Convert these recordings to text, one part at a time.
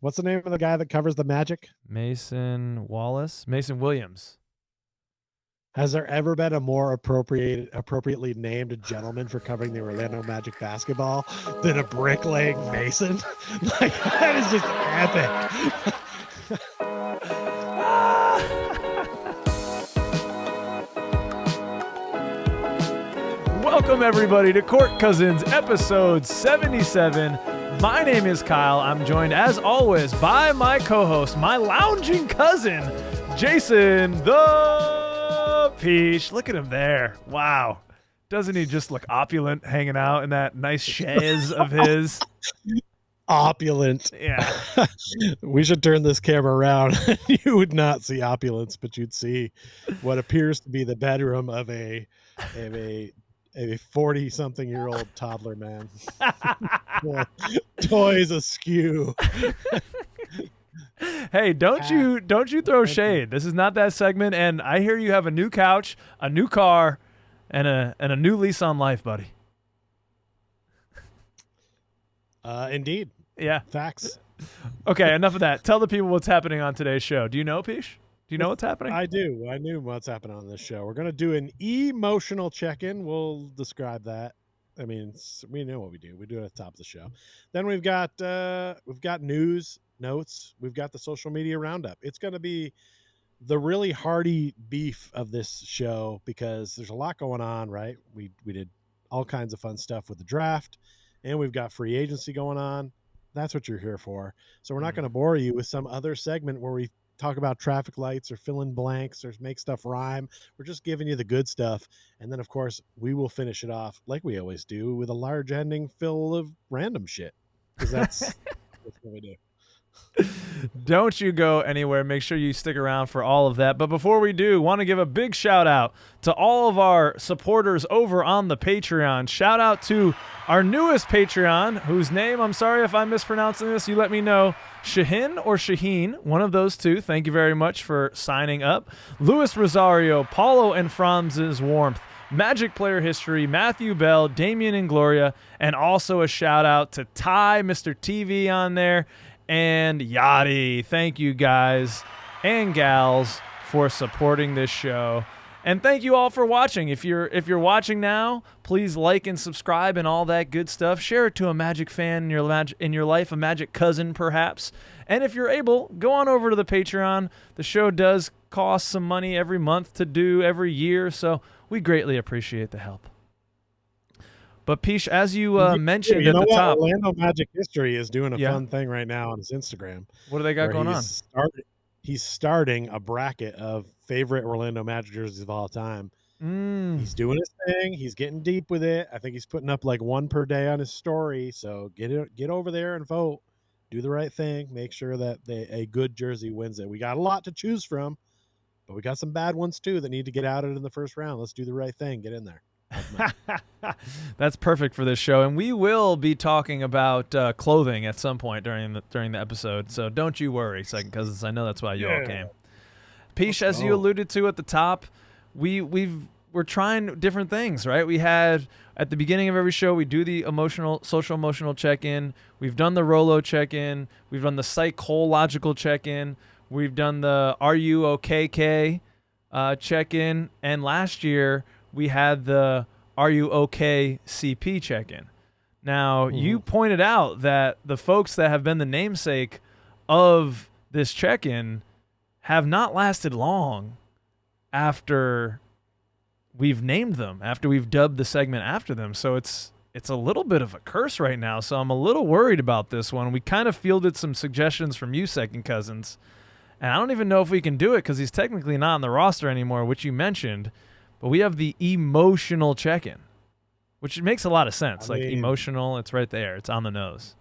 What's the name of the guy that covers the Magic? Mason Williams. Has there ever been a more appropriately named gentleman for covering the Orlando Magic basketball than a bricklaying Mason? Like, that is just epic. Welcome everybody to Court Cousins episode 77. My name is Kyle. I'm joined as always by my co-host, my lounging cousin, Jason the Peach. Look at him there. Wow. Doesn't he just look opulent hanging out in that nice chaise of his? Opulent. Yeah. We should turn this camera around. You would not see opulence, but you'd see what appears to be the bedroom of a 40-something-year-old toddler man. Toys askew. Hey, don't you throw shade. This is not that segment, and I hear you have a new couch, a new car, and a new lease on life, buddy. Indeed. Yeah. Facts. Okay, enough of that. Tell the people what's happening on today's show. Do you know, Peach? Do you know what's happening? I do. I knew what's happening on this show. We're going to do an emotional check-in. We'll describe that. I mean, we know what we do. We do it at the top of the show. Then we've got news, notes. We've got the social media roundup. It's going to be the really hearty beef of this show because there's a lot going on, right? We did all kinds of fun stuff with the draft, and we've got free agency going on. That's what you're here for. So we're not going to bore you with some other segment where we talk about traffic lights or fill in blanks or make stuff rhyme. We're just giving you the good stuff. And then, of course, we will finish it off like we always do with a large ending full of random shit because that's what we do. Don't you go anywhere. Make sure you stick around for all of that. But before we do, want to give a big shout out to all of our supporters over on the Patreon. Shout out to our newest Patreon, whose name, I'm sorry if I'm mispronouncing this, you let me know. Shahin or Shaheen, one of those two. Thank you very much for signing up. Luis Rosario, Paulo and Franz's Warmth, Magic Player History, Matthew Bell, Damian and Gloria, and also a shout out to Ty, Mr. TV on there, and Yachty. Thank you guys and gals for supporting this show. And thank you all for watching. If you're watching now, please like and subscribe and all that good stuff. Share it to a Magic fan in your life, a Magic cousin perhaps. And if you're able, go on over to the Patreon. The show does cost some money every month to do every year, so we greatly appreciate the help. But Peach, as you mentioned at the top, Orlando Magic History is doing a fun thing right now on his Instagram. What do they got going on? He's starting a bracket of favorite Orlando Magic jerseys of all time. He's doing his thing. He's getting deep with it. I think he's putting up like one per day on his story. So get over there and vote. Do the right thing. Make sure that a good jersey wins it. We got a lot to choose from, but we got some bad ones too that need to get outed in the first round. Let's do the right thing. Get in there. That's perfect for this show, and we will be talking about clothing at some point during the episode. So don't you worry, second cousins. I know that's why you all came. Peach, as you alluded to at the top, we're trying different things, right? We had at the beginning of every show we do the social emotional check-in. We've done the Rolo check-in. We've done the psychological check-in. We've done the Are You OK check-in, and last year we had the Are You OK CP check-in. Now, you pointed out that the folks that have been the namesake of this check-in have not lasted long after we've named them, after we've dubbed the segment after them. So it's a little bit of a curse right now. So I'm a little worried about this one. We kind of fielded some suggestions from you, second cousins, and I don't even know if we can do it because he's technically not on the roster anymore, which you mentioned. But we have the emotional check-in, which makes a lot of sense. Emotional, it's right there. It's on the nose.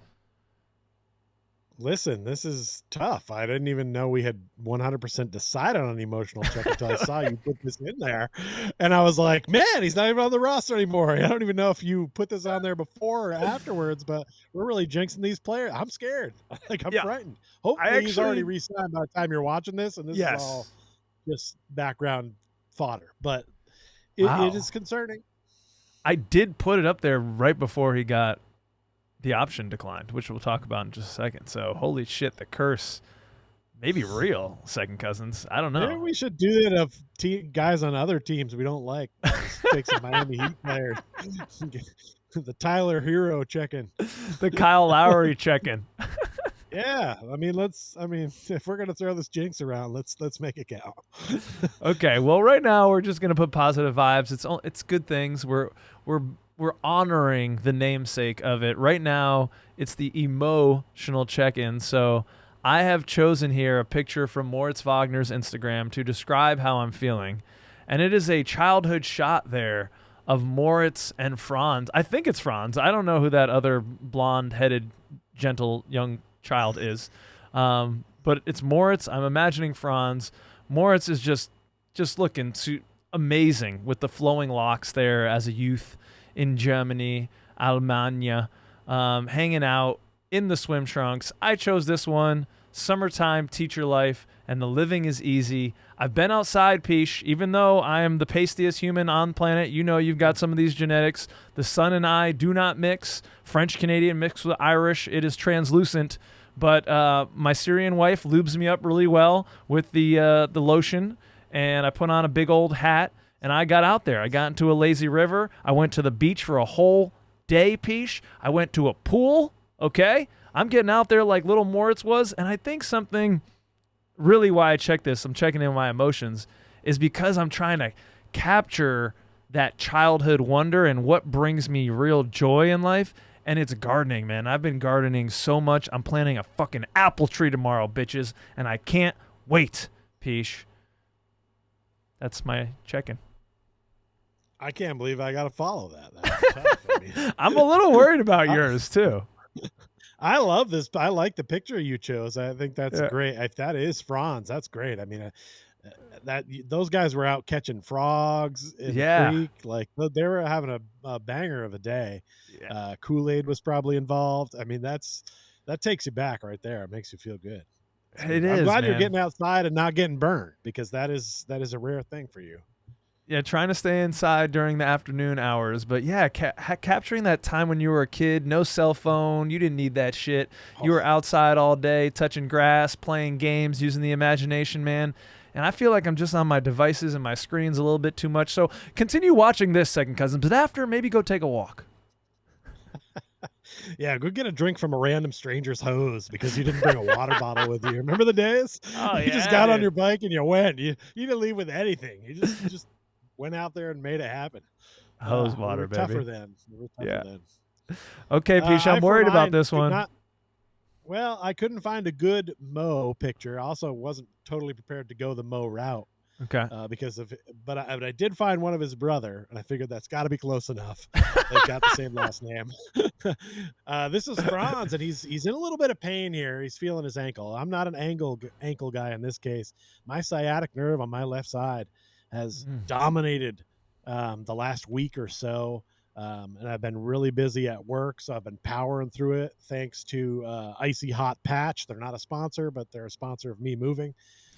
Listen, this is tough. I didn't even know we had 100% decided on an emotional check until I saw you put this in there. And I was like, man, he's not even on the roster anymore. I don't even know if you put this on there before or afterwards, but we're really jinxing these players. I'm scared. I'm frightened. Hopefully he's already re-signed by the time you're watching this, and this is all just background fodder. But it is concerning. I did put it up there right before he got the option declined, which we'll talk about in just a second. So holy shit, the curse may be real, second cousins. I don't know. Maybe we should do it of guys on other teams we don't like. Just take some Miami Heat players. The Tyler Hero check-in. The Kyle Lowry check-in. Yeah, I mean, if we're gonna throw this jinx around, let's make it count. Okay, well, right now we're just gonna put positive vibes. It's good things. We're honoring the namesake of it. Right now, it's the emotional check-in. So I have chosen here a picture from Moritz Wagner's Instagram to describe how I'm feeling, and it is a childhood shot there of Moritz and Franz. I think it's Franz. I don't know who that other blonde-headed, gentle young child is, but it's Moritz. I'm imagining Franz. Moritz is just looking amazing with the flowing locks there as a youth in Germany, Almania, hanging out in the swim trunks. I chose this one, summertime teacher life, and the living is easy. I've been outside, Peesh, even though I am the pastiest human on planet. You know, you've got some of these genetics. The sun and I do not mix. French Canadian mixed with Irish. It is translucent. But my Syrian wife lubes me up really well with the lotion, and I put on a big old hat, and I got out there. I got into a lazy river. I went to the beach for a whole day, Peesh. I went to a pool, okay? I'm getting out there like little Moritz was, and I think something really why I check this, I'm checking in my emotions, is because I'm trying to capture that childhood wonder and what brings me real joy in life. And it's gardening, man. I've been gardening so much. I'm planting a fucking apple tree tomorrow, bitches. And I can't wait, Peesh. That's my check-in. I can't believe I got to follow that. That's tough. I mean, I'm a little worried about yours, too. I love this. I like the picture you chose. I think that's great. If that is Franz, that's great. I mean, those guys were out catching frogs in the creek. Like, they were having a banger of a day. Yeah. Kool-Aid was probably involved. I mean, that takes you back right there. It makes you feel good. I'm glad you're getting outside and not getting burned, because that is a rare thing for you. Yeah, trying to stay inside during the afternoon hours. But yeah, capturing that time when you were a kid, no cell phone, you didn't need that shit. You were outside all day, touching grass, playing games, using the imagination, man. And I feel like I'm just on my devices and my screens a little bit too much. So continue watching this, second cousin, but after, maybe go take a walk. Yeah, go get a drink from a random stranger's hose because you didn't bring a water bottle with you. Remember the days? Oh, you just got on your bike and you went. You didn't leave with anything. You just went out there and made it happen. Hose water, baby. Tougher then. Then. Okay, Peesh, I'm worried about this one. Well, I couldn't find a good mow picture. I also wasn't totally prepared to go the mow route. Okay. But I did find one of his brother, and I figured that's got to be close enough. They've got the same last name. This is Franz, and he's in a little bit of pain here. He's feeling his ankle. I'm not an ankle guy in this case. My sciatic nerve on my left side has dominated the last week or so. And I've been really busy at work, so I've been powering through it thanks to Icy Hot Patch. They're not a sponsor, but they're a sponsor of me moving.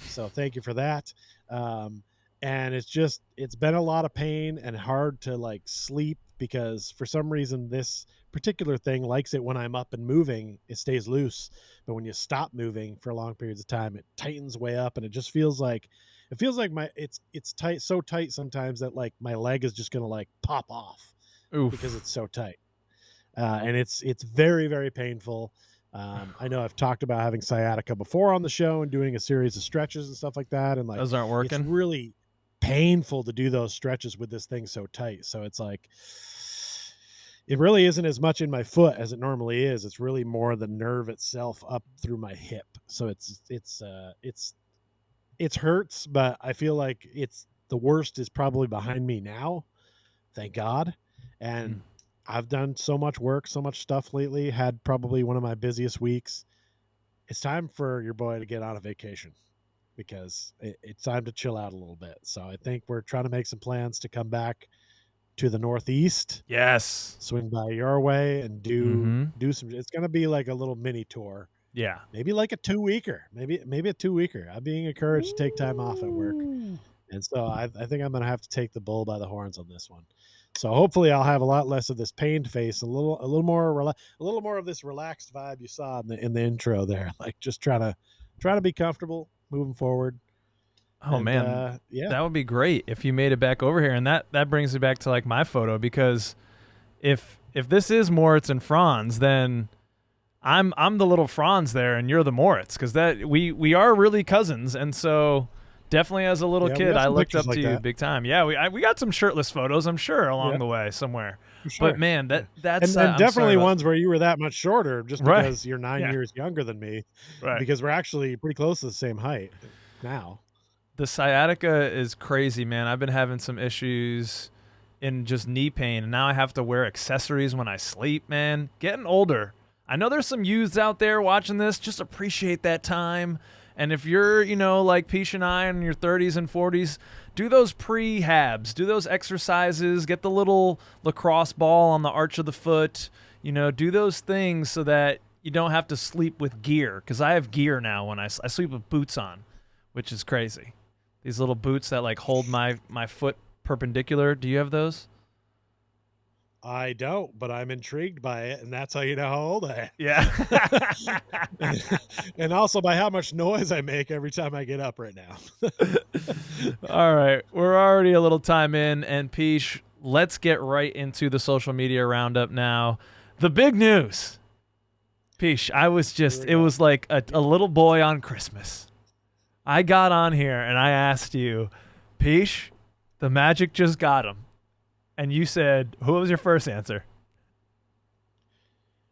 So thank you for that. And it's been a lot of pain and hard to like sleep, because for some reason this particular thing likes it when I'm up and moving, it stays loose. But when you stop moving for long periods of time, it tightens way up, and it just feels like it's tight, so tight sometimes that like my leg is just going to like pop off. Oof. Because it's so tight. And it's very, very painful. I know I've talked about having sciatica before on the show and doing a series of stretches and stuff like that. And like, those aren't working. It's really painful to do those stretches with this thing so tight. So it's like, it really isn't as much in my foot as it normally is. It's really more the nerve itself up through my hip. So it hurts, but I feel like the worst is probably behind me now. Thank God. And I've done so much work, so much stuff lately, had probably one of my busiest weeks. It's time for your boy to get on a vacation, because it's time to chill out a little bit. So I think we're trying to make some plans to come back to the Northeast. Yes. Swing by your way and do some, it's going to be like a little mini tour. Yeah. Maybe like a 2-weeker, maybe a 2-weeker. I'm being encouraged to take time off at work. And so I think I'm going to have to take the bull by the horns on this one. So hopefully I'll have a lot less of this pained face, a little more of this relaxed vibe you saw in the intro there. Like just trying to be comfortable moving forward. Oh And man, yeah, that would be great if you made it back over here, and that brings me back to like my photo, because if this is Moritz and Franz, then I'm the little Franz there, and you're the Moritz, because that we are really cousins, and so definitely as a little we kid got I some looked pictures up like to you that. big time. Yeah, we got some shirtless photos, I'm sure, along Yeah, the way somewhere. for sure. But man, Yeah. that's And I'm sorry definitely about ones where you were that much shorter, just right. because you're 9 years younger than me. Right. Because we're actually pretty close to the same height now. The sciatica is crazy, man. I've been having some issues in just knee pain, and now I have to wear accessories when I sleep, man. Getting older. I know there's some youths out there watching this. Just appreciate that time. And if you're, like Peach and I in your 30s and 40s, do those prehabs, do those exercises, get the little lacrosse ball on the arch of the foot, do those things so that you don't have to sleep with gear. Because I have gear now when I sleep with boots on, which is crazy. These little boots that like hold my foot perpendicular. Do you have those? I don't, but I'm intrigued by it, and that's how you know how old I Yeah. am. And also by how much noise I make every time I get up right now. All right. We're already a little time in, and Peach, let's get right into the social media roundup now. The big news. Peach, it was like a little boy on Christmas. I got on here and I asked you, Peach, the Magic just got him. And you said, who was your first answer?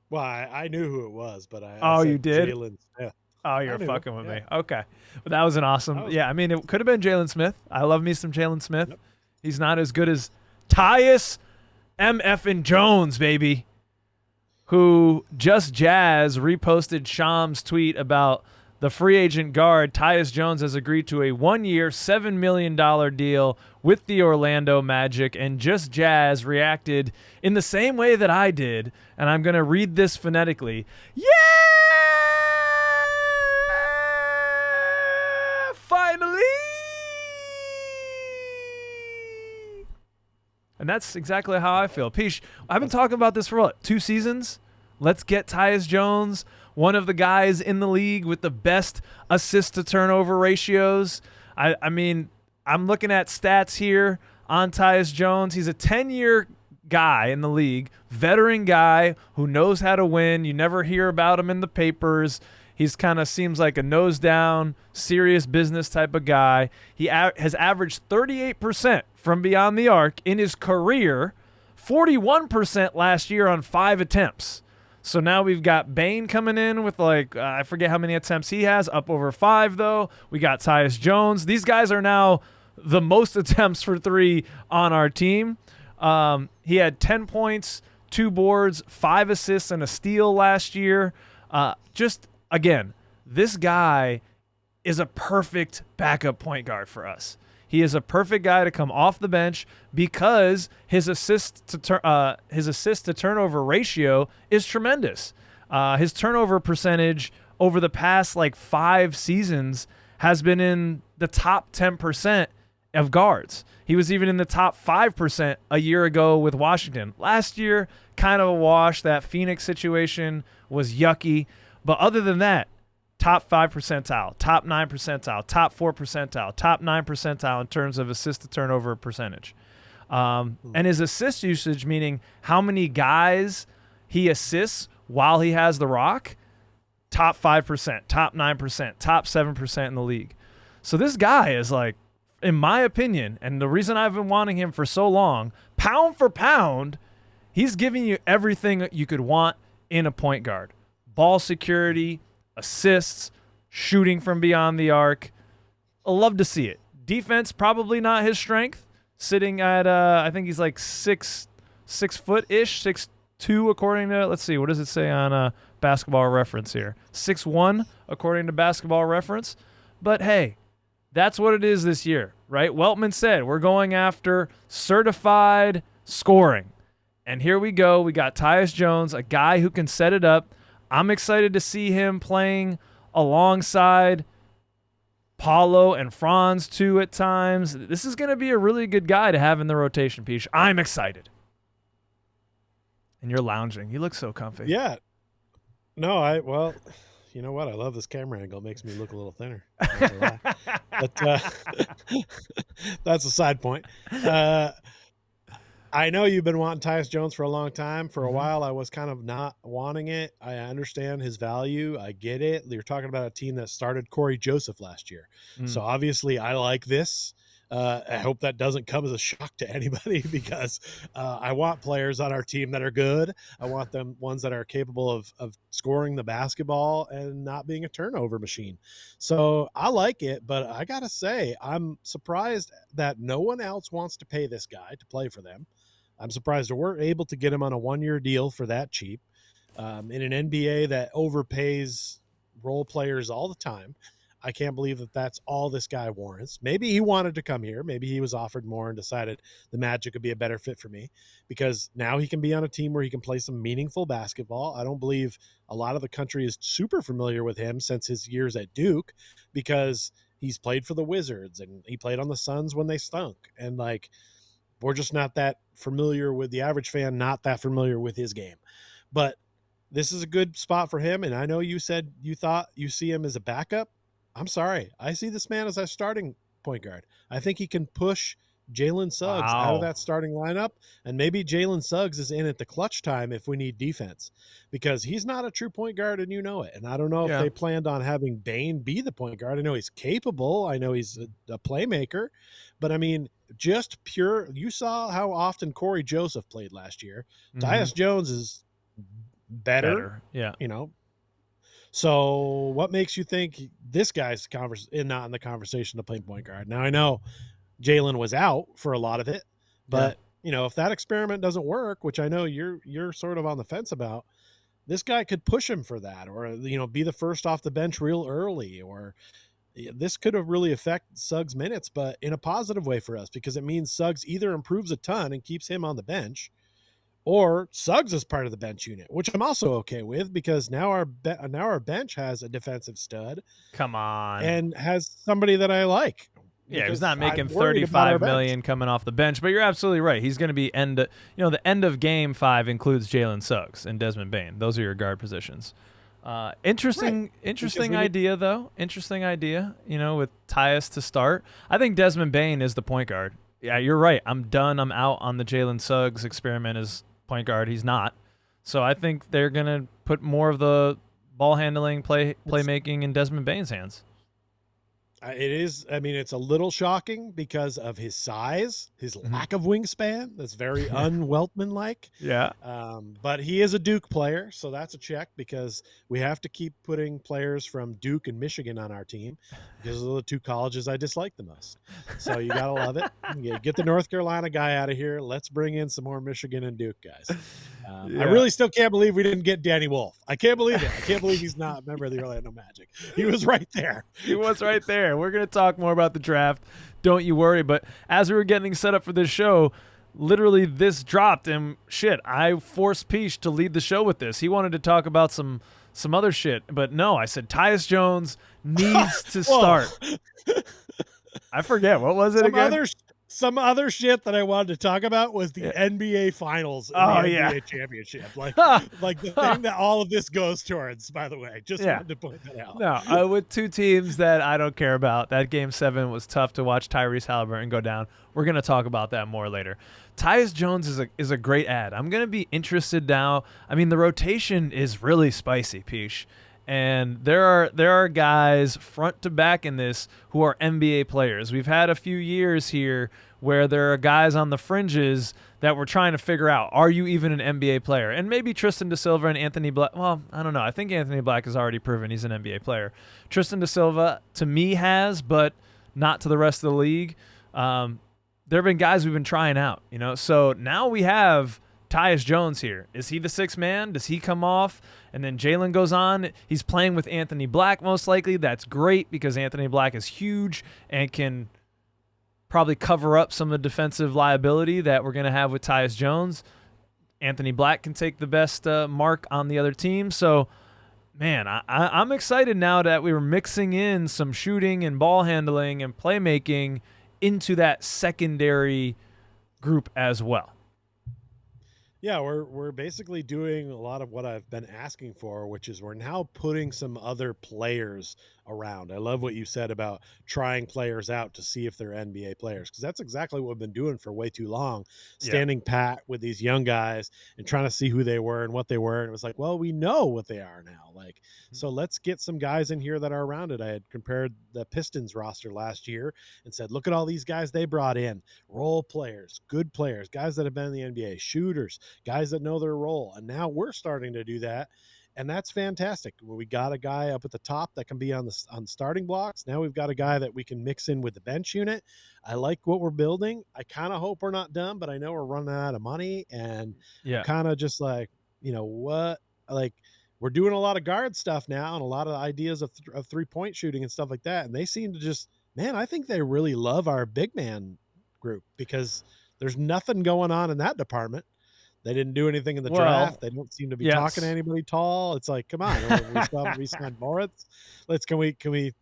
Well, I knew who it was, but Oh, said you did? Jalen Smith. Oh, you're I knew, fucking with yeah. me. Okay. But that was an awesome. Yeah, I mean, it could have been Jalen Smith. I love me some Jalen Smith. Yep. He's not as good as Tyus MF Jones, baby, who just Jazz reposted Sham's tweet about the free agent guard. Tyus Jones has agreed to a 1-year, $7 million deal with the Orlando Magic, and Just Jazz reacted in the same way that I did, and I'm going to read this phonetically. Yeah! Finally! And that's exactly how I feel. Peach, I've been talking about this for what, 2 seasons? Let's get Tyus Jones, one of the guys in the league with the best assist to turnover ratios. I mean, I'm looking at stats here on Tyus Jones. He's a 10-year guy in the league, veteran guy who knows how to win. You never hear about him in the papers. He's kind of seems like a nose down, serious business type of guy. He has averaged 38% from beyond the arc in his career, 41% last year on 5 attempts. So now we've got Bane coming in with I forget how many attempts he has, up over 5 though. We got Tyus Jones. These guys are now the most attempts for 3 on our team. He had 10 points, 2 boards, 5 assists, and a steal last year. Again, this guy is a perfect backup point guard for us. He is a perfect guy to come off the bench because his assist to turnover ratio is tremendous. His turnover percentage over the past 5 seasons has been in the top 10% of guards. He was even in the top 5% a year ago with Washington. Last year, kind of a wash. That Phoenix situation was yucky. But other than that, top 5 percentile, top 9 percentile, top 4 percentile, top 9 percentile in terms of assist to turnover percentage. And his assist usage, meaning how many guys he assists while he has the rock, top 5%, top 9%, top 7% in the league. So this guy is in my opinion, and the reason I've been wanting him for so long, pound for pound, he's giving you everything you could want in a point guard. Ball security, assists, shooting from beyond the arc. I love to see it. Defense, probably not his strength. Sitting at, I think he's 6 foot-ish, 6'2", according to, let's see, what does it say on Basketball Reference here? 6'1", according to Basketball Reference. But hey, that's what it is this year, right? Weltman said, we're going after certified scoring. And here we go. We got Tyus Jones, a guy who can set it up. I'm excited to see him playing alongside Paulo and Franz too at times. This is going to be a really good guy to have in the rotation, Peach. I'm excited. And you're lounging. You look so comfy. Yeah. No, well, you know what? I love this camera angle. It makes me look a little thinner. But that's a side point. I know you've been wanting Tyus Jones for a long time. For a while, I was kind of not wanting it. I understand his value. I get it. You're talking about a team that started Corey Joseph last year. So obviously I like this. I hope that doesn't come as a shock to anybody because I want players on our team that are good. I want them ones that are capable of scoring the basketball and not being a turnover machine. So I like it, but I got to say, I'm surprised that no one else wants to pay this guy to play for them. I'm surprised that we're able to get him on a 1-year deal for that cheap in an NBA that overpays role players all the time. I can't believe that that's all this guy warrants. Maybe he wanted to come here. Maybe he was offered more and decided the Magic would be a better fit for me because now he can be on a team where he can play some meaningful basketball. I don't believe a lot of the country is super familiar with him since his years at Duke because he's played for the Wizards and he played on the Suns when they stunk. And like, we're just not that familiar with the average fan, not that familiar with his game. But this is a good spot for him. And I know you said you thought you see him as a backup. I'm sorry. I see this man as our starting point guard. I think he can push Jalen Suggs out of that starting lineup, and maybe Jalen Suggs is in at the clutch time if we need defense because he's not a true point guard and you know it. And I don't know if they planned on having Bane be the point guard. I know he's capable. I know he's a playmaker, but I mean, just pure, you saw how often Corey Joseph played last year. Tyus Jones is better. Yeah. You know, so what makes you think this guy's not in the conversation to play point guard? Now I know Jalen was out for a lot of it, but you know, if that experiment doesn't work, which I know you're sort of on the fence about, this guy could push him for that, or you know, be the first off the bench real early, or this could have really affect Suggs' minutes, but in a positive way for us because it means Suggs either improves a ton and keeps him on the bench, or Suggs is part of the bench unit, which I'm also okay with because now our bench has a defensive stud. Come on. And has somebody that I like. Yeah, he's not making $35 million coming off the bench, but you're absolutely right. He's going to be the end of game 5 includes Jalen Suggs and Desmond Bane. Those are your guard positions. Interesting idea though. Interesting idea, you know, with Tyus to start. I think Desmond Bane is the point guard. Yeah, you're right. I'm done. I'm out on the Jalen Suggs experiment as point guard. He's not. So I think they're going to put more of the ball handling, playmaking in Desmond Bane's hands. It is. I mean, it's a little shocking because of his size, his lack of wingspan. That's very un-Weltman-like. Yeah. But he is a Duke player, so that's a check because we have to keep putting players from Duke and Michigan on our team because those are the two colleges I dislike the most. So you got to love it. Get the North Carolina guy out of here. Let's bring in some more Michigan and Duke guys. I really still can't believe we didn't get Danny Wolf. I can't believe it. I can't believe he's not a member of the Orlando Magic. He was right there. He was right there. We're going to talk more about the draft. Don't you worry. But as we were getting set up for this show, literally this dropped and shit, I forced Peach to lead the show with this. He wanted to talk about some other shit, but no, I said Tyus Jones needs to start. I forget. What was it again? Some other shit that I wanted to talk about was the NBA Finals and the NBA Championship. Like the thing that all of this goes towards, by the way. Just wanted to point that out. No, with two teams that I don't care about. That Game 7 was tough to watch Tyrese Halliburton go down. We're going to talk about that more later. Tyus Jones is a great ad. I'm going to be interested now. I mean, the rotation is really spicy, Peach. And there are guys front to back in this who are NBA players. We've had a few years here where there are guys on the fringes that we're trying to figure out, are you even an NBA player? And maybe Tristan da Silva and Anthony Black. Well, I don't know. I think Anthony Black has already proven he's an NBA player. Tristan da Silva, to me, has, but not to the rest of the league. There have been guys we've been trying out, you know. So now we have Tyus Jones here. Is he the sixth man? Does he come off? And then Jalen goes on. He's playing with Anthony Black most likely. That's great because Anthony Black is huge and can probably cover up some of the defensive liability that we're going to have with Tyus Jones. Anthony Black can take the best mark on the other team. So Man, I'm excited now that we were mixing in some shooting and ball handling and playmaking into that secondary group as well. Yeah, we're basically doing a lot of what I've been asking for, which is we're now putting some other players around. I love what you said about trying players out to see if they're NBA players, because that's exactly what we've been doing for way too long, Yeah. standing pat with these young guys and trying to see who they were and what they were. And it was like, well, we know what they are now. Like, so let's get some guys in here that are around it. I had compared the Pistons roster last year and said, look at all these guys they brought in, role players, good players, guys that have been in the NBA, shooters, guys that know their role. And now we're starting to do that. And that's fantastic. We got a guy up at the top that can be on the starting blocks. Now we've got a guy that we can mix in with the bench unit. I like what we're building. I kind of hope we're not done, but I know we're running out of money, and I'm Yeah. kind of just like, what? Like, we're doing a lot of guard stuff now and a lot of ideas of 3-point shooting and stuff like that. And they seem to just, man, I think they really love our big man group, because there's nothing going on in that department. They didn't do anything in the Well, draft. They don't seem to be talking to yes. anybody tall. It's like, come on, we still haven't re-signed Moritz. Can we?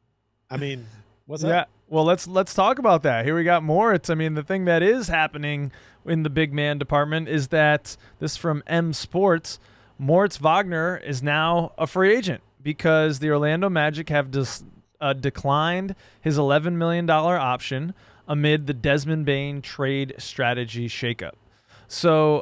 I mean, what's Yeah. up? Well, let's talk about that. Here we got Moritz. I mean, the thing that is happening in the big man department is that this from M Sports, Moritz Wagner is now a free agent because the Orlando Magic have declined his $11 million option amid the Desmond Bain trade strategy shakeup. So,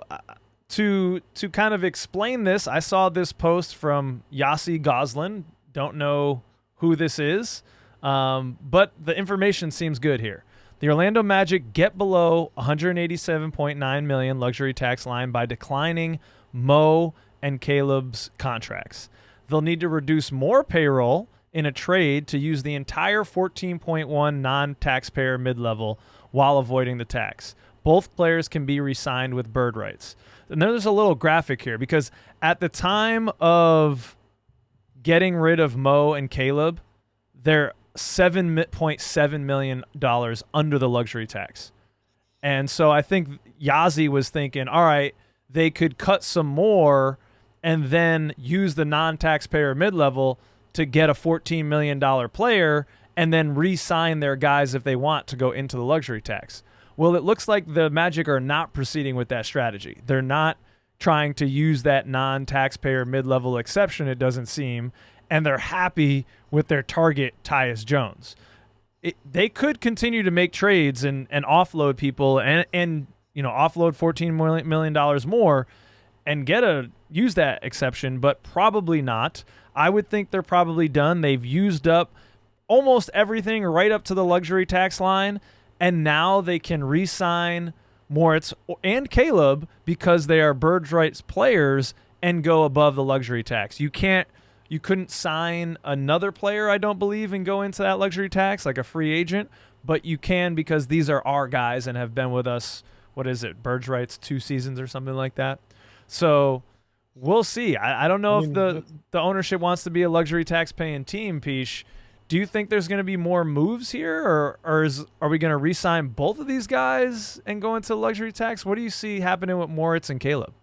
to kind of explain this, I saw this post from Yasi Goslin. Don't know who this is, but the information seems good here. The Orlando Magic get below 187.9 million luxury tax line by declining Mo and Caleb's contracts. They'll need to reduce more payroll in a trade to use the entire 14.1 non-taxpayer mid-level while avoiding the tax. Both players can be re-signed with bird rights. And there's a little graphic here because at the time of getting rid of Mo and Caleb, they're $7.7 million under the luxury tax. And so I think Yazi was thinking, all right, they could cut some more and then use the non-taxpayer mid-level to get a $14 million player and then re-sign their guys if they want to go into the luxury tax. Well, it looks like the Magic are not proceeding with that strategy. They're not trying to use that non-taxpayer mid-level exception, it doesn't seem, and they're happy with their target, Tyus Jones. They could continue to make trades and offload people and offload $14 million more and use that exception, but probably not. I would think they're probably done. They've used up almost everything right up to the luxury tax line, and now they can re-sign Moritz and Caleb because they are bird rights players and go above the luxury tax. You couldn't sign another player, I don't believe, and go into that luxury tax like a free agent, but you can because these are our guys and have been with us, what is it, bird rights 2 seasons or something like that. So we'll see. I don't know if the ownership wants to be a luxury tax paying team, Peach. Do you think there's going to be more moves here, or are we going to re-sign both of these guys and go into luxury tax? What do you see happening with Moritz and Caleb?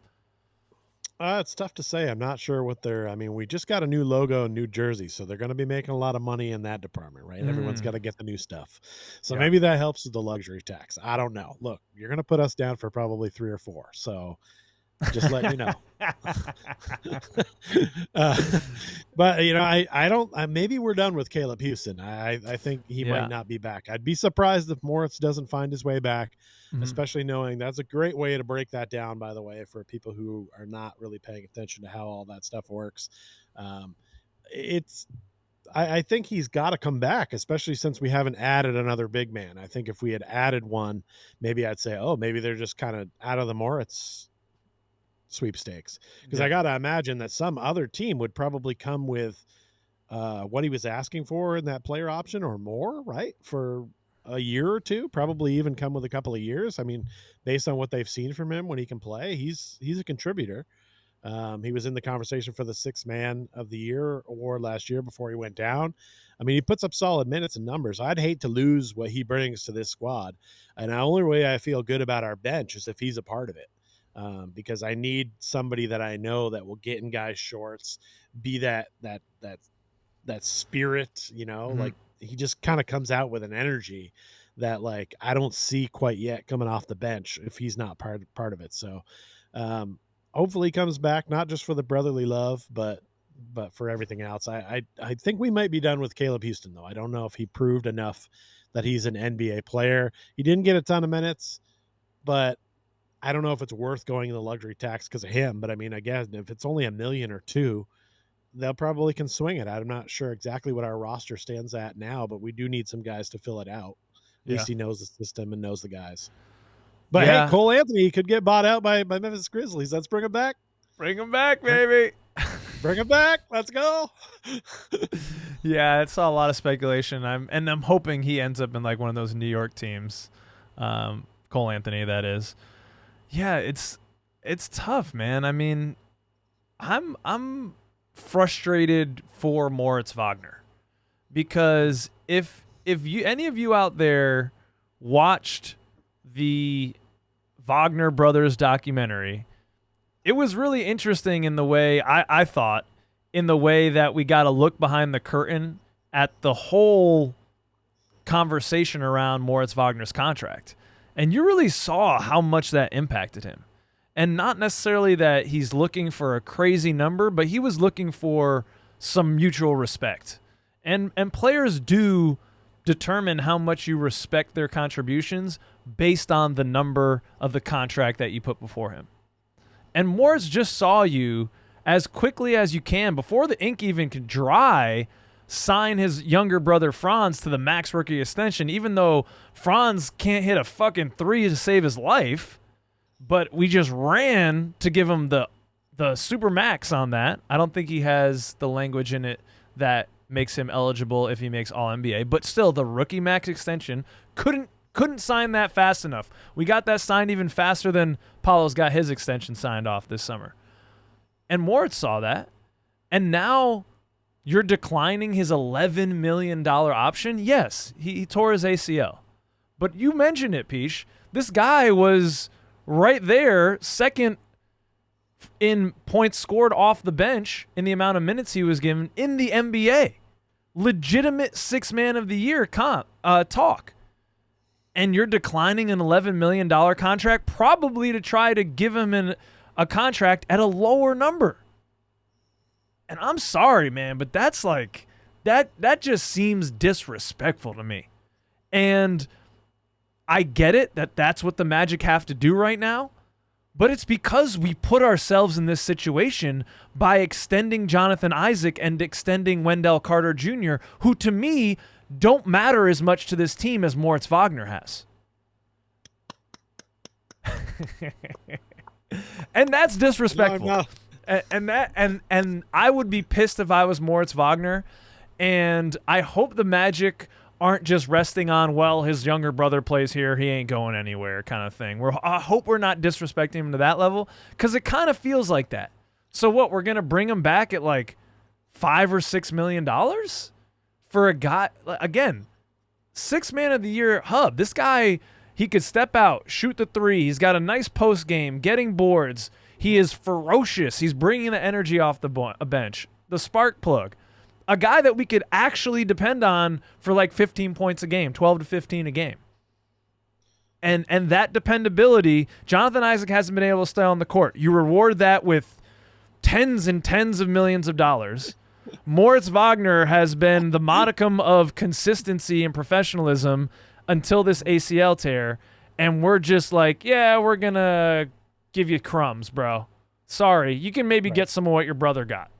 It's tough to say. I'm not sure what I mean, we just got a new logo in New Jersey, so they're going to be making a lot of money in that department, right? Everyone's got to get the new stuff. So Yeah. maybe that helps with the luxury tax. I don't know. Look, you're going to put us down for probably 3 or 4. So just let you know. But I don't. Maybe we're done with Caleb Houston. I think he Yeah. might not be back. I'd be surprised if Moritz doesn't find his way back, Mhm. especially knowing that's a great way to break that down. By the way, for people who are not really paying attention to how all that stuff works, it's. I think he's got to come back, especially since we haven't added another big man. I think if we had added one, maybe I'd say, oh, maybe they're just kind of out of the Moritz sweepstakes, because I got to imagine that some other team would probably come with what he was asking for in that player option or more, right? For a year or two, probably even come with a couple of years. I mean, based on what they've seen from him when he can play, he's a contributor. He was in the conversation for the 6th man of the year award last year before he went down. I mean, he puts up solid minutes and numbers. I'd hate to lose what he brings to this squad. And the only way I feel good about our bench is if he's a part of it. because I need somebody that I know that will get in guys' shorts, be that spirit, Mm-hmm. like he just kind of comes out with an energy that like I don't see quite yet coming off the bench if he's not part of it. So um hopefully he comes back, not just for the brotherly love, but for everything else. I think we might be done with Caleb Houston though. I don't know if he proved enough that he's an NBA player. He didn't get a ton of minutes, but I don't know if it's worth going in the luxury tax because of him. But I mean, I guess if it's only $1 million or 2, they'll probably can swing it. I'm not sure exactly what our roster stands at now, but we do need some guys to fill it out. At Yeah. least he knows the system and knows the guys. But hey, Yeah. Cole Anthony could get bought out by Memphis Grizzlies. Let's bring him back. Bring him back, baby. Bring him back. Let's go. Yeah, I saw a lot of speculation. I'm hoping he ends up in like one of those New York teams. Cole Anthony, that is. Yeah, it's tough, man. I mean, I'm frustrated for Moritz Wagner because if you any of you out there watched the Wagner brothers documentary, it was really interesting in the way I thought, in the way that we got a look behind the curtain at the whole conversation around Moritz Wagner's contract. And you really saw how much that impacted him. And not necessarily that he's looking for a crazy number, but he was looking for some mutual respect. And players do determine how much you respect their contributions based on the number of the contract that you put before him. And Moritz just saw you as quickly as you can, before the ink even could dry, sign his younger brother Franz to the max rookie extension, even though Franz can't hit a fucking 3 to save his life. But we just ran to give him the super max on that. I don't think he has the language in it that makes him eligible if he makes all NBA, but still the rookie max extension couldn't sign that fast enough. We got that signed even faster than Paulo's got his extension signed off this summer. And Moritz saw that. And now you're declining his $11 million option? Yes, he tore his ACL. But you mentioned it, Peach. This guy was right there, second in points scored off the bench in the amount of minutes he was given in the NBA. Legitimate sixth man of the year talk. And you're declining an $11 million contract probably to try to give him a contract at a lower number. And I'm sorry, man, but that's like that just seems disrespectful to me. And I get it that that's what the Magic have to do right now, but it's because we put ourselves in this situation by extending Jonathan Isaac and extending Wendell Carter Jr., who to me don't matter as much to this team as Moritz Wagner has. And that's disrespectful. No. And I would be pissed if I was Moritz Wagner. And I hope the Magic aren't just resting on, well, his younger brother plays here, he ain't going anywhere kind of thing. I hope we're not disrespecting him to that level, because it kind of feels like that. So what, we're going to bring him back at like $5 or $6 million for a guy, again, sixth man of the year hub. This guy, he could step out, shoot the 3. He's got a nice post game, getting boards. He is ferocious. He's bringing the energy off the bench. The spark plug. A guy that we could actually depend on for like 15 points a game, 12 to 15 a game. And that dependability, Jonathan Isaac hasn't been able to stay on the court. You reward that with tens and tens of millions of dollars. Moritz Wagner has been the modicum of consistency and professionalism until this ACL tear, and we're just like, yeah, we're going to give you crumbs, bro. Sorry, you can maybe get some of what your brother got.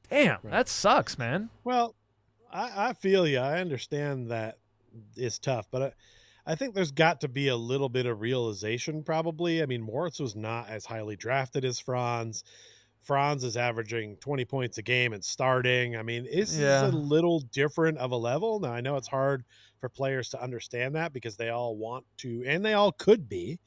Damn, that sucks, man. Well, I feel you. I understand that it's tough, but I think there's got to be a little bit of realization probably. I mean, Moritz was not as highly drafted as Franz. Franz is averaging 20 points a game and starting. I mean, this is a little different of a level. Now, I know it's hard for players to understand that because they all want to, and they all could be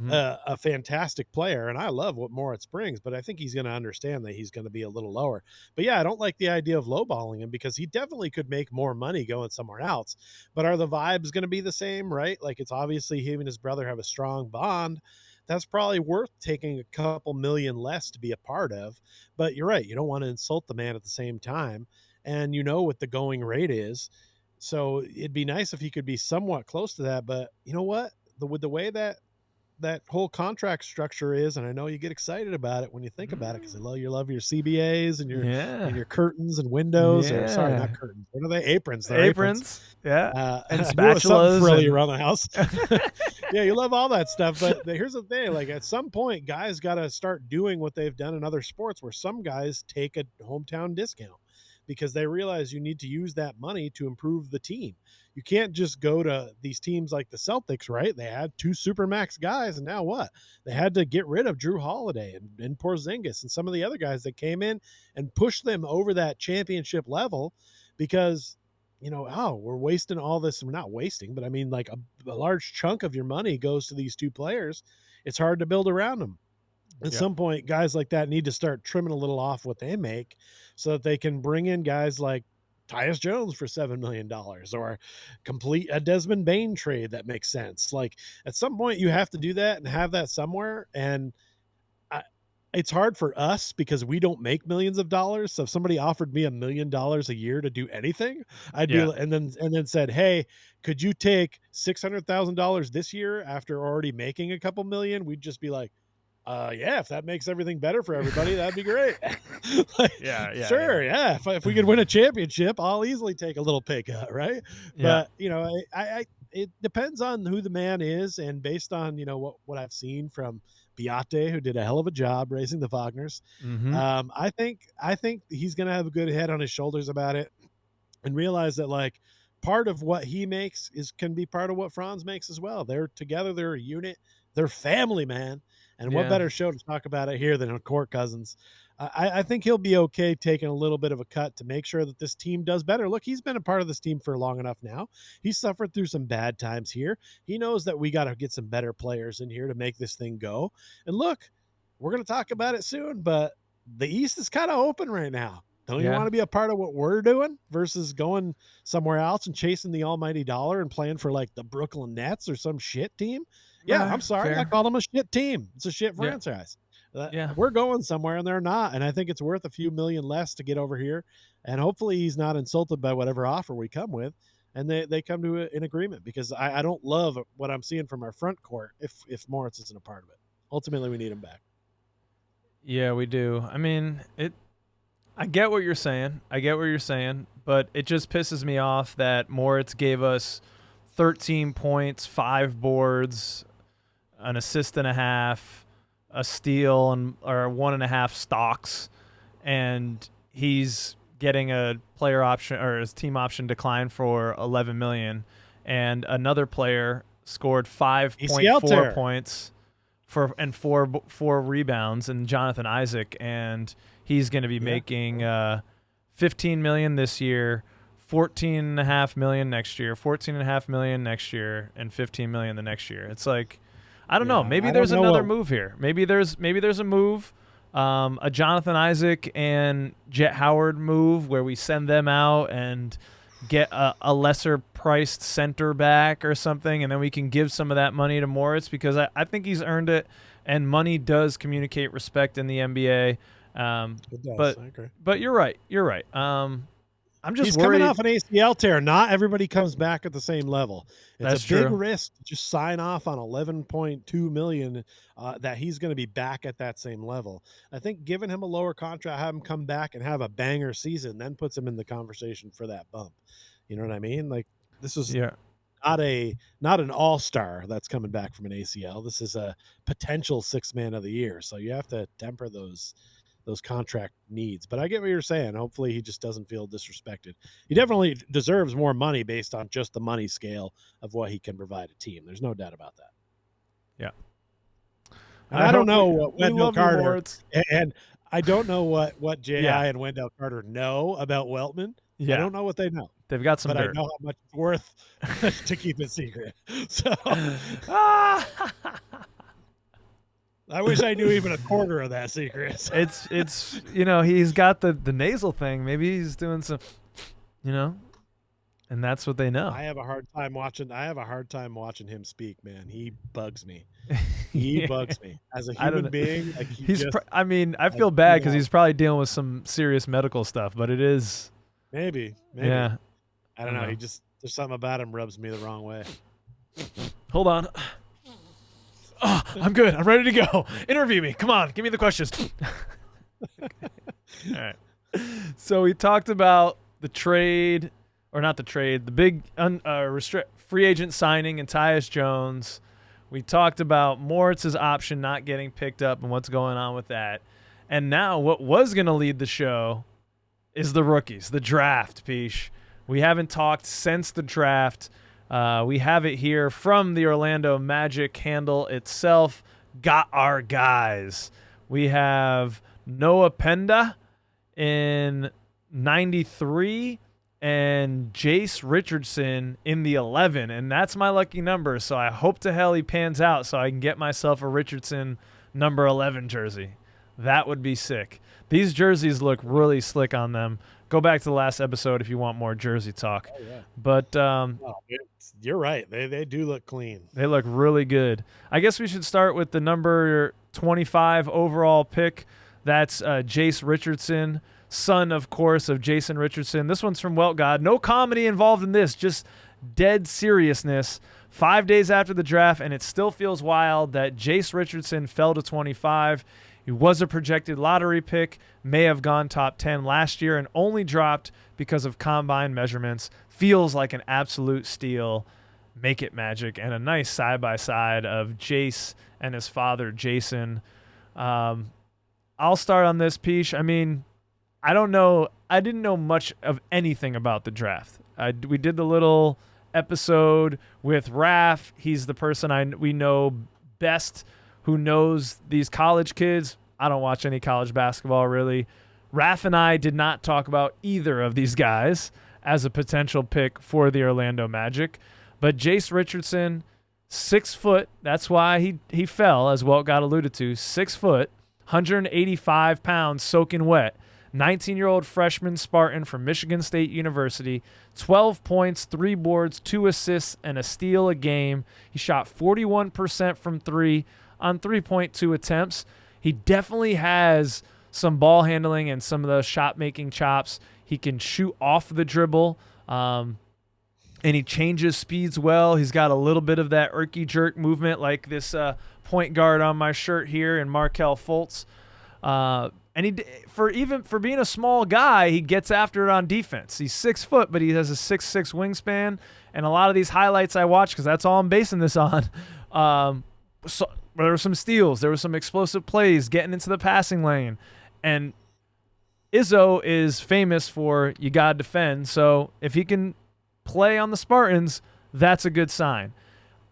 a fantastic player. And I love what Moritz brings, but I think he's going to understand that he's going to be a little lower. But yeah, I don't like the idea of lowballing him because he definitely could make more money going somewhere else. But are the vibes going to be the same, right? Like, it's obviously him and his brother have a strong bond. that's probably worth taking a couple million less to be a part of. But you're right, you don't want to insult the man at the same time, and you know what the going rate is. So it'd be nice if he could be somewhat close to that. But you know what? With the way that whole contract structure is, and I know you get excited about it when you think about it because you love your CBAs and Yeah. your curtains and windows, or sorry, Yeah. not curtains. What are they? Aprons. They're Aprons. Yeah. And I knew it was something spatulas frilly and around the house. Yeah, you love all that stuff, but here's the thing: like at some point, guys got to start doing what they've done in other sports, where some guys take a hometown discount because they realize you need to use that money to improve the team. You can't just go to these teams like the Celtics, right? They had two supermax guys, and now what? They had to get rid of Drew Holiday and Porzingis and some of the other guys that came in and pushed them over that championship level because we're wasting all this. We're not wasting, but I mean, like a large chunk of your money goes to these two players. It's hard to build around them. At some point, guys like that need to start trimming a little off what they make so that they can bring in guys like Tyus Jones for $7 million or complete a Desmond Bain trade that makes sense. Like at some point, you have to do that and have that somewhere. And it's hard for us because we don't make millions of dollars. So if somebody offered me $1 million a year to do anything, I'd be, and then said, hey, could you take $600,000 this year after already making a couple million? We'd just be like, yeah, if that makes everything better for everybody, that'd be great. Sure. Yeah. If we could win a championship, I'll easily take a little pay cut. Right. Yeah. But it depends on who the man is. And based on, what I've seen from Biate, who did a hell of a job raising the Wagners. I think he's going to have a good head on his shoulders about it and realize that like part of what he makes can be part of what Franz makes as well. They're together. They're a unit. They're family, man. And what better show to talk about it here than on Court Cousins? I think he'll be okay taking a little bit of a cut to make sure that this team does better. Look, he's been a part of this team for long enough now. He's suffered through some bad times here. He knows that we got to get some better players in here to make this thing go. And look, we're going to talk about it soon, but the East is kind of open right now. Don't you want to be a part of what we're doing versus going somewhere else and chasing the almighty dollar and playing for like the Brooklyn Nets or some shit team? Yeah, I'm sorry. Fair. I call them a shit team. It's a shit franchise. We're going somewhere and they're not. And I think it's worth a few million less to get over here. And hopefully he's not insulted by whatever offer we come with. And they come to an agreement because I don't love what I'm seeing from our front court if Moritz isn't a part of it. Ultimately, we need him back. Yeah, we do. I mean, I get what you're saying. But it just pisses me off that Moritz gave us 13 points, 5 boards, an assist and a half, a steal, or 1.5 stocks, and he's getting a player option or his team option decline for $11 million, and another player scored 5.4 points and four rebounds, and Jonathan Isaac, and he's going to be making $15 million this year. $14.5 million next year, $14.5 million next year, and $15 million the next year. It's like, I don't know. Maybe there's another move here. Maybe there's a move, a Jonathan Isaac and Jet Howard move where we send them out and get a lesser priced center back or something, and then we can give some of that money to Moritz because I think he's earned it, and money does communicate respect in the NBA. It does. I agree. But you're right. I'm just worried. Coming off an ACL tear. Not everybody comes back at the same level. It's a big risk to just sign off on $11.2 million that he's going to be back at that same level. I think giving him a lower contract, have him come back and have a banger season, then puts him in the conversation for that bump. You know what I mean? Like this is not an all-star that's coming back from an ACL. This is a potential 6th man of the year. So you have to temper those contract needs. But I get what you're saying. Hopefully he just doesn't feel disrespected. He definitely deserves more money based on just the money scale of what he can provide a team. There's no doubt about that. Yeah. And I don't know what Wendell Carter and I don't know what J.I. and Wendell Carter know about Weltman. I don't know what they know. They've got some but dirt. I know how much it's worth to keep it secret. So I wish I knew even a quarter of that secret. It's he's got the nasal thing. Maybe he's doing some, and that's what they know. I have a hard time watching him speak, man. He bugs me. He Yeah. bugs me as a I don't human know. being. Like he He's. just, I mean, I like, feel bad because he's probably dealing with some serious medical stuff. But it is. maybe. Yeah. I don't know. He just, there's something about him rubs me the wrong way. Hold on. Oh, I'm good. I'm ready to go. Interview me. Come on. Give me the questions. All right. So we talked about the trade, or not the trade, the big free agent signing and Tyus Jones. We talked about Moritz's option not getting picked up and what's going on with that. And now what was going to lead the show is the rookies, the draft, Peach. We haven't talked since the draft. We have it here from the Orlando Magic handle itself. Got our guys. We have Noah Penda in 93 and Jase Richardson in the 11. And that's my lucky number. So I hope to hell he pans out so I can get myself a Richardson number 11 jersey. That would be sick. These jerseys look really slick on them. Go back to the last episode if you want more jersey talk. Oh, yeah. But You're right. They do look clean. they look really good. I guess we should start with the number 25 overall pick. That's Jase Richardson, son, of course, of Jason Richardson. This one's from Welt God. No comedy involved in this, just dead seriousness. 5 days after the draft, and it still feels wild that Jase Richardson fell to 25. He was a projected lottery pick, may have gone top 10 last year, and only dropped because of combine measurements. Feels like an absolute steal. Make it Magic. And a nice side-by-side of Jase and his father, Jason. I'll start on this, Peach. I mean, I don't know. I didn't know much of anything about the draft. We did the little episode with Raph. He's the person we know best who knows these college kids. I don't watch any college basketball, really. Raph and I did not talk about either of these guys as a potential pick for the Orlando Magic. But Jase Richardson, 6 foot. That's why he fell, as Walt got alluded to. 6 foot, 185 pounds, soaking wet. 19-year-old freshman Spartan from Michigan State University. 12 points, 3 boards, 2 assists, and a steal a game. He shot 41% from 3 on 3.2 attempts. He definitely has some ball handling and some of the shot-making chops. He can shoot off the dribble, and he changes speeds well. He's got a little bit of that Erky jerk movement like this point guard on my shirt here in Markelle Fultz. And for being a small guy, he gets after it on defense. He's 6 foot, but he has a 6'6" wingspan. And a lot of these highlights I watch, because that's all I'm basing this on, so there were some steals. There were some explosive plays, getting into the passing lane. And Izzo is famous for you got to defend. So if he can play on the Spartans, that's a good sign.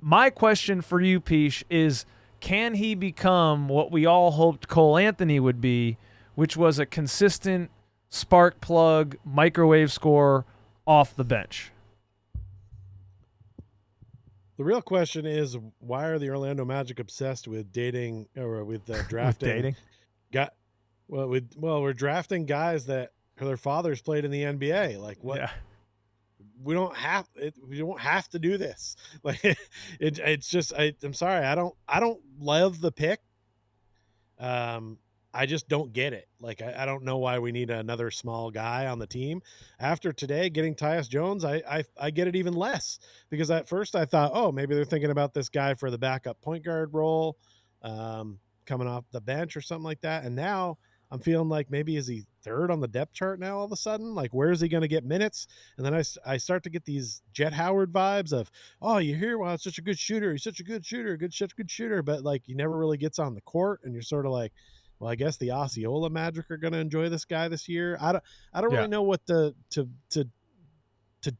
My question for you, Peach, is can he become what we all hoped Cole Anthony would be, which was a consistent spark plug, microwave scorer off the bench? The real question is, why are the Orlando Magic obsessed with dating or with drafting? With dating? We're drafting guys that their fathers played in the NBA. Like what? Yeah. We don't have to do this. Like it's just I'm sorry. I don't love the pick. I just don't get it. Like I don't know why we need another small guy on the team. After today getting Tyus Jones, I get it even less, because at first I thought, oh, maybe they're thinking about this guy for the backup point guard role, coming off the bench or something like that. And now I'm feeling like maybe is he third on the depth chart now all of a sudden? Like, where is he going to get minutes? And then I start to get these Jet Howard vibes of, oh, you hear, well, it's such a good shooter. He's such a good shooter, such a good shooter. But like, he never really gets on the court, and you're sort of like, well, I guess the Osceola Magic are going to enjoy this guy this year. I don't really know what to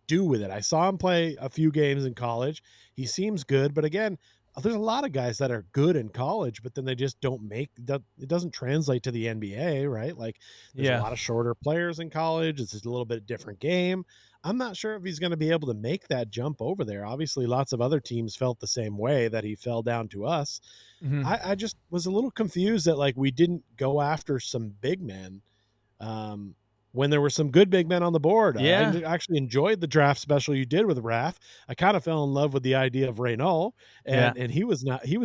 do with it. I saw him play a few games in college. He seems good, but again, there's a lot of guys that are good in college, but then they just don't make that. It doesn't translate to the NBA, right? Like there's a lot of shorter players in college. It's just a little bit different game. I'm not sure if he's going to be able to make that jump over there. Obviously, lots of other teams felt the same way, that he fell down to us. Mm-hmm. I just was a little confused that like we didn't go after some big men when there were some good big men on the board. Yeah. I actually enjoyed the draft special you did with Raph. I kind of fell in love with the idea of Renault, Yeah. and he was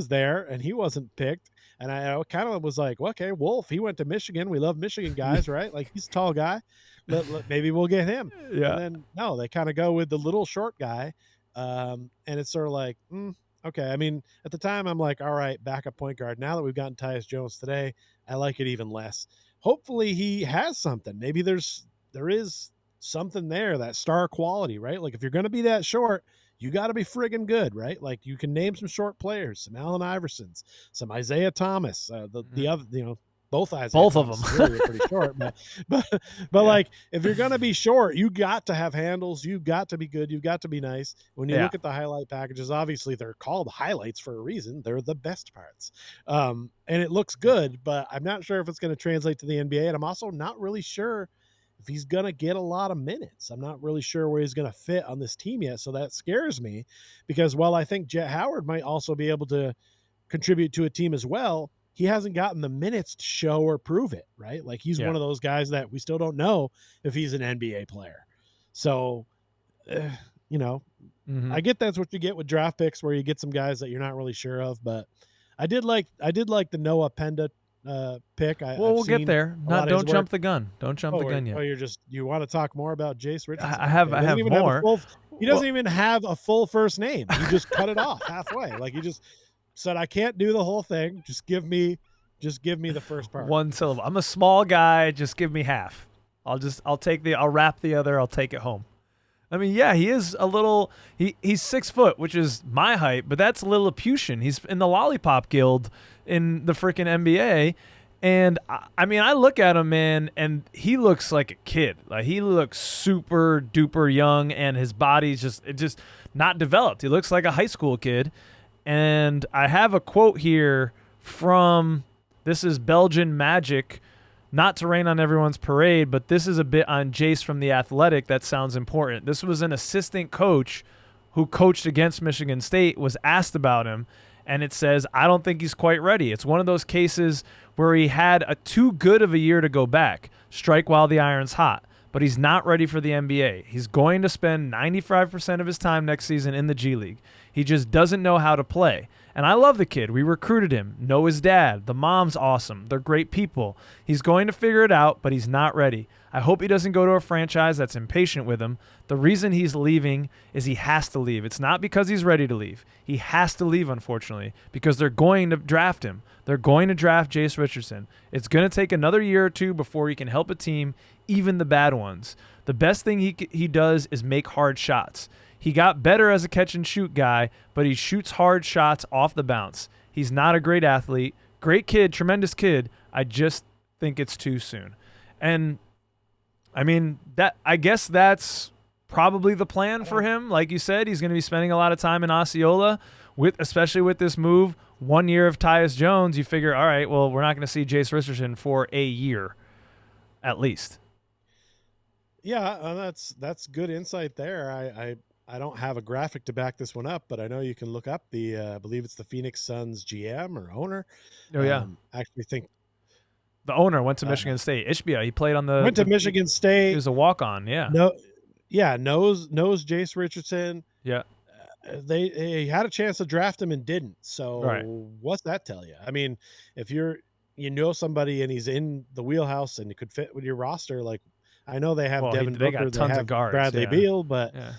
there and he wasn't picked. And I kind of was like, well, okay, Wolf, he went to Michigan. We love Michigan guys, right? Like he's a tall guy. Maybe we'll get him. Yeah. And then no, they kind of go with the little short guy. And it's sort of like, okay. I mean, at the time, I'm like, all right, backup point guard. Now that we've gotten Tyus Jones today, I like it even less. Hopefully, he has something. Maybe there is something there, that star quality, right? Like if you're going to be that short, you got to be friggin' good, right? Like you can name some short players, some Allen Iversons, some Isaiah Thomas, the other, both Isaiah Both of Thomas them. really are pretty short, but like if you're gonna be short, you got to have handles, you've got to be good, you've got to be nice. When you look at the highlight packages, obviously they're called highlights for a reason. They're the best parts, and it looks good, but I'm not sure if it's going to translate to the NBA, and I'm also not really sure if he's going to get a lot of minutes. I'm not really sure where he's going to fit on this team yet, so that scares me because while I think Jet Howard might also be able to contribute to a team as well, he hasn't gotten the minutes to show or prove it, right? Like he's one of those guys that we still don't know if he's an NBA player. So, I get that's what you get with draft picks where you get some guys that you're not really sure of, but I did like the Noah Penda pick. We'll get there. Don't jump the gun. Don't jump the gun yet. Oh, you want to talk more about Jase Richardson? I have more. He doesn't even have a full first name. You just cut it off halfway. Like you just said, I can't do the whole thing. Just give me the first part. One syllable. I'm a small guy. Just give me half. I'll wrap the other. I'll take it home. I mean, yeah, he is a little. He's 6 foot, which is my height, but that's Lilliputian. He's in the Lollipop Guild in the freaking NBA, and I mean, I look at him, man, and he looks like a kid. Like he looks super duper young, and his body's just not developed. He looks like a high school kid. And I have a quote here this is Belgian Magic, not to rain on everyone's parade, but this is a bit on Jase from The Athletic that sounds important. This was an assistant coach who coached against Michigan State, was asked about him, and it says, I don't think he's quite ready. It's one of those cases where he had too good of a year to go back, strike while the iron's hot, but he's not ready for the NBA. He's going to spend 95% of his time next season in the G League. He just doesn't know how to play. And I love the kid. We recruited him. Know his dad. The mom's awesome. They're great people. He's going to figure it out, but he's not ready. I hope he doesn't go to a franchise that's impatient with him. The reason he's leaving is he has to leave. It's not because he's ready to leave. He has to leave, unfortunately, because they're going to draft him. They're going to draft Jase Richardson. It's going to take another year or two before he can help a team, even the bad ones. The best thing he does is make hard shots. He got better as a catch-and-shoot guy, but he shoots hard shots off the bounce. He's not a great athlete. Great kid, tremendous kid. I just think it's too soon. And, I mean, I guess that's probably the plan for him. Like you said, he's going to be spending a lot of time in Osceola, especially with this move. 1 year of Tyus Jones, you figure, all right, well, we're not going to see Jase Richardson for a year, at least. Yeah, that's good insight there. I don't have a graphic to back this one up, but I know you can look up I believe it's the Phoenix Suns GM or owner. Oh, yeah. I actually think the owner went to Michigan State. Ishbia, he played on went to Michigan State. He was a walk-on, yeah. Knows Jase Richardson. Yeah. They had a chance to draft him and didn't. So right. What's that tell you? I mean, if you know somebody and he's in the wheelhouse and it could fit with your roster, like I know they have Devin Booker, got tons of guards, Bradley Beal, but yeah.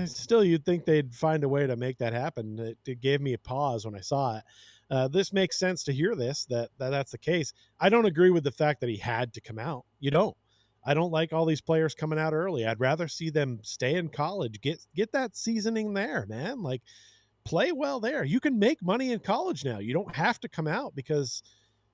Still, you'd think they'd find a way to make that happen. It gave me a pause when I saw it. This makes sense to hear that's the case. I don't agree with the fact that he had to come out. You don't. I don't like all these players coming out early. I'd rather see them stay in college, get that seasoning there, man. Like play well there. You can make money in college now. You don't have to come out because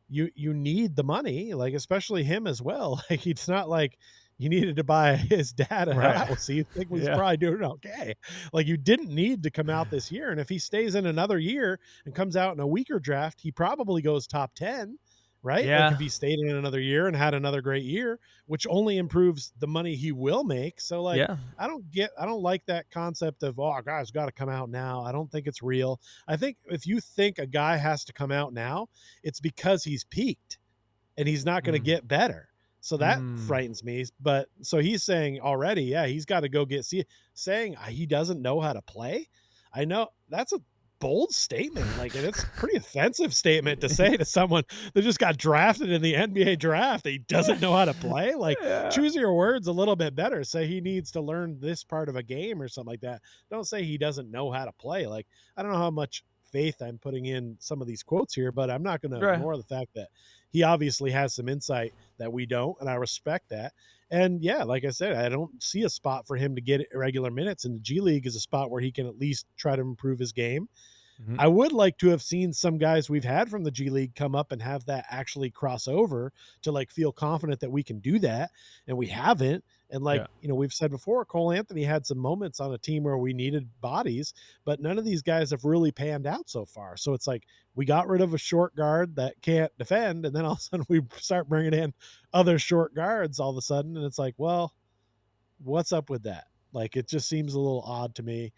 you need the money, like especially him as well. Like it's not like you needed to buy his dad a house. So you think he's probably doing okay. Like you didn't need to come out this year. And if he stays in another year and comes out in a weaker draft, he probably goes top 10, right? Yeah. Like if he stayed in another year and had another great year, which only improves the money he will make. So like, I don't like that concept of, oh, guys got to come out now. I don't think it's real. I think if you think a guy has to come out now, it's because he's peaked and he's not going to get better. So that frightens me. But so he's saying already, yeah, he's got to go saying he doesn't know how to play. I know that's a bold statement. Like, and it's a pretty offensive statement to say to someone that just got drafted in the NBA draft that he doesn't know how to play. Like, choose your words a little bit better. Say he needs to learn this part of a game or something like that. Don't say he doesn't know how to play. Like, I don't know how much faith I'm putting in some of these quotes here, but I'm not going to ignore the fact that he obviously has some insight that we don't, and I respect that. And yeah, like I said, I don't see a spot for him to get regular minutes, and the G League is a spot where he can at least try to improve his game. I would like to have seen some guys we've had from the G League come up and have that actually cross over to like feel confident that we can do that. And we haven't. And like, we've said before, Cole Anthony had some moments on a team where we needed bodies, but none of these guys have really panned out so far. So it's like, we got rid of a short guard that can't defend. And then all of a sudden we start bringing in other short guards all of a sudden. And it's like, well, what's up with that? Like, it just seems a little odd to me.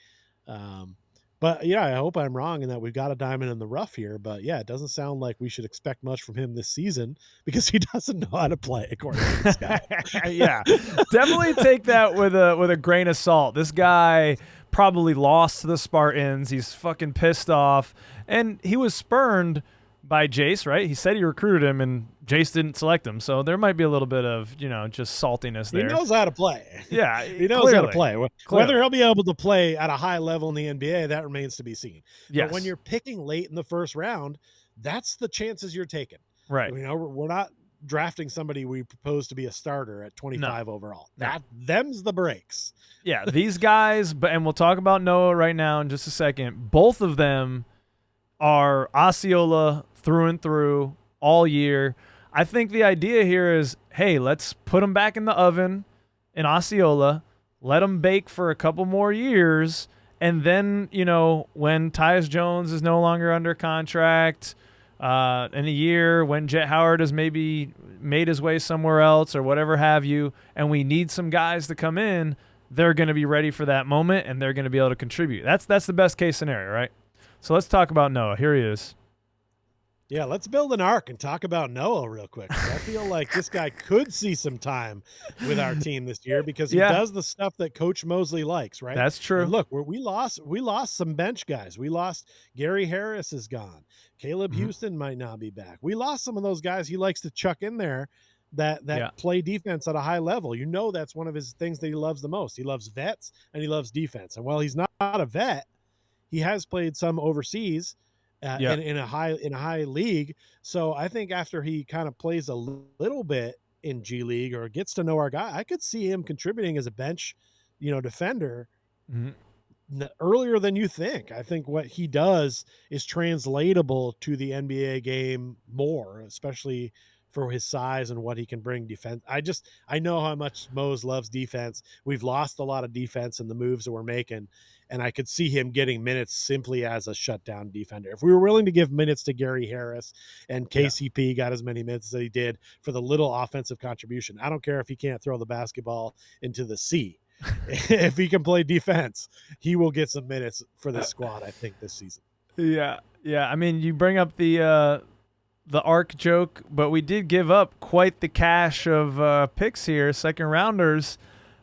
But yeah, I hope I'm wrong and that we've got a diamond in the rough here. But yeah, it doesn't sound like we should expect much from him this season because he doesn't know how to play, according to this guy. Yeah, definitely take that with a grain of salt. This guy probably lost to the Spartans. He's fucking pissed off, and he was spurned by Jase, right? He said he recruited him, and Jase didn't select him. So there might be a little bit of, just saltiness there. He knows how to play. Yeah, he knows how to play. Whether he'll be able to play at a high level in the NBA, that remains to be seen. Yes. But when you're picking late in the first round, that's the chances you're taking. Right. We're not drafting somebody we propose to be a starter at 25 overall. Them's the breaks. Yeah, these guys, and we'll talk about Noah right now in just a second. Both of them are Osceola through and through all year. I think the idea here is, hey, let's put them back in the oven in Osceola, let them bake for a couple more years, and then, when Tyus Jones is no longer under contract, in a year when Jet Howard has maybe made his way somewhere else or whatever have you, and we need some guys to come in, they're going to be ready for that moment, and they're going to be able to contribute. That's the best case scenario, right? So let's talk about Noah. Here he is. Yeah, let's build an arc and talk about Noah real quick. I feel like this guy could see some time with our team this year because he does the stuff that Coach Mosley likes, right? That's true. And look, we lost some bench guys. We lost Gary Harris is gone. Caleb Houston might not be back. We lost some of those guys he likes to chuck in there that play defense at a high level. That's one of his things that he loves the most. He loves vets and he loves defense. And while he's not a vet, he has played some overseas in a high league. So I think after he kind of plays a little bit in G League or gets to know our guy, I could see him contributing as a bench, defender earlier than you think. I think what he does is translatable to the NBA game more, especially for his size and what he can bring defense. I know how much Mose loves defense. We've lost a lot of defense in the moves that we're making, and I could see him getting minutes simply as a shutdown defender. If we were willing to give minutes to Gary Harris and KCP got as many minutes as he did for the little offensive contribution, I don't care if he can't throw the basketball into the sea. If he can play defense, he will get some minutes for this squad, I think, this season. Yeah. I mean, you bring up the arc joke, but we did give up quite the cache of picks here, second rounders,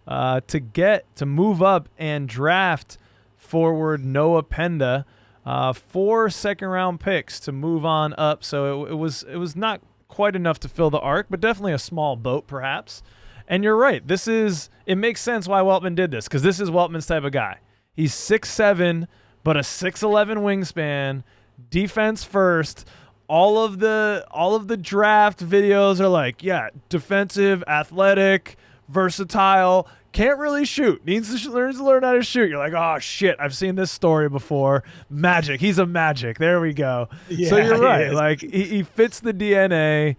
to move up and draft forward Noah Penda, 4 second-round picks to move on up. So it was not quite enough to fill the arc, but definitely a small boat, perhaps. And you're right. It makes sense why Weltman did this, because this is Weltman's type of guy. He's 6'7", but a 6'11" wingspan, defense first. All of the draft videos are like, defensive, athletic, versatile, can't really shoot, needs to learn how to shoot. You're like, oh shit, I've seen this story before. Magic, he's a Magic. There we go. Yeah, so you're right. Like he fits the DNA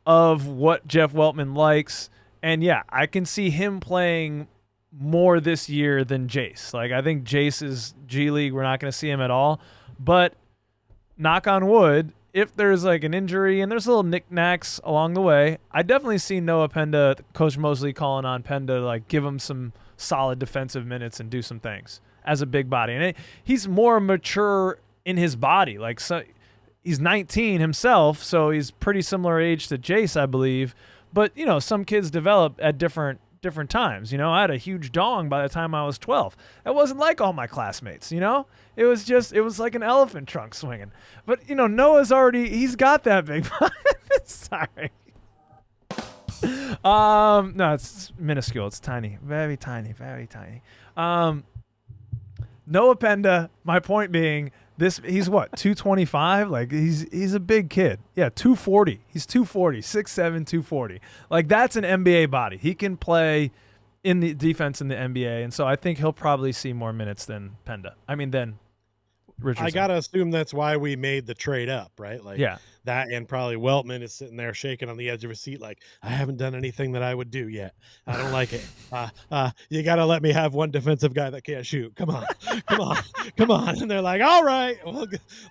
of what Jeff Weltman likes, and I can see him playing more this year than Jase. Like I think Jase's G League, we're not going to see him at all. But knock on wood, if there's like an injury and there's little knickknacks along the way, I definitely see Noah Penda, Coach Mosley calling on Penda to like give him some solid defensive minutes and do some things as a big body. And he's more mature in his body. Like he's 19 himself, so he's pretty similar age to Jase, I believe. But some kids develop at different times. I had a huge dong by the time I was 12. That wasn't like all my classmates. It was like an elephant trunk swinging. But Noah's he's got that big. Sorry. No, it's minuscule. It's tiny, very tiny, very tiny. Noah Penda. My point being, he's what, 225? Like he's a big kid. Yeah, 240. He's 240, 6'7", 240. Like that's an NBA body. He can play in the defense in the NBA, and so I think he'll probably see more minutes than Penda. Than Richardson. I gotta assume that's why we made the trade up, right? Like yeah. That, and probably Weltman is sitting there shaking on the edge of his seat, like, I haven't done anything that I would do yet. I don't like it. You gotta let me have one defensive guy that can't shoot. Come on, come on. And they're like, all right, we'll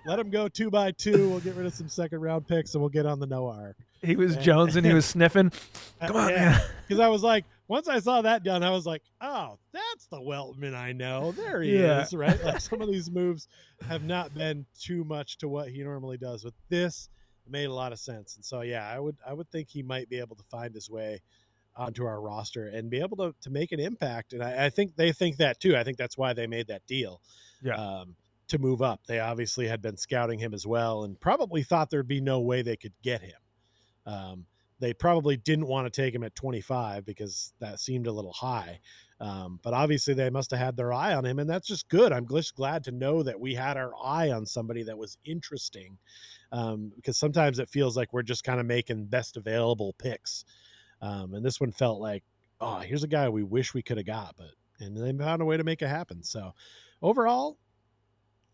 let him go 2 by 2. We'll get rid of some second round picks and we'll get on the Noah arc. He was jonesing. He was sniffing. Come on, man. Because I was like, once I saw that done, I was like, oh, that's the Weltman I know. There he is, right? Like some of these moves have not been too much to what he normally does. But this made a lot of sense. And so, yeah, I would think he might be able to find his way onto our roster and be able to make an impact. And I think they think that too. I think that's why they made that deal to move up. They obviously had been scouting him as well and probably thought there'd be no way they could get him. They probably didn't want to take him at 25 because that seemed a little high. But obviously they must have had their eye on him, and that's just good. I'm just glad to know that we had our eye on somebody that was interesting, because sometimes it feels like we're just kind of making best available picks. And this one felt like, oh, here's a guy we wish we could have got, and they found a way to make it happen. So overall,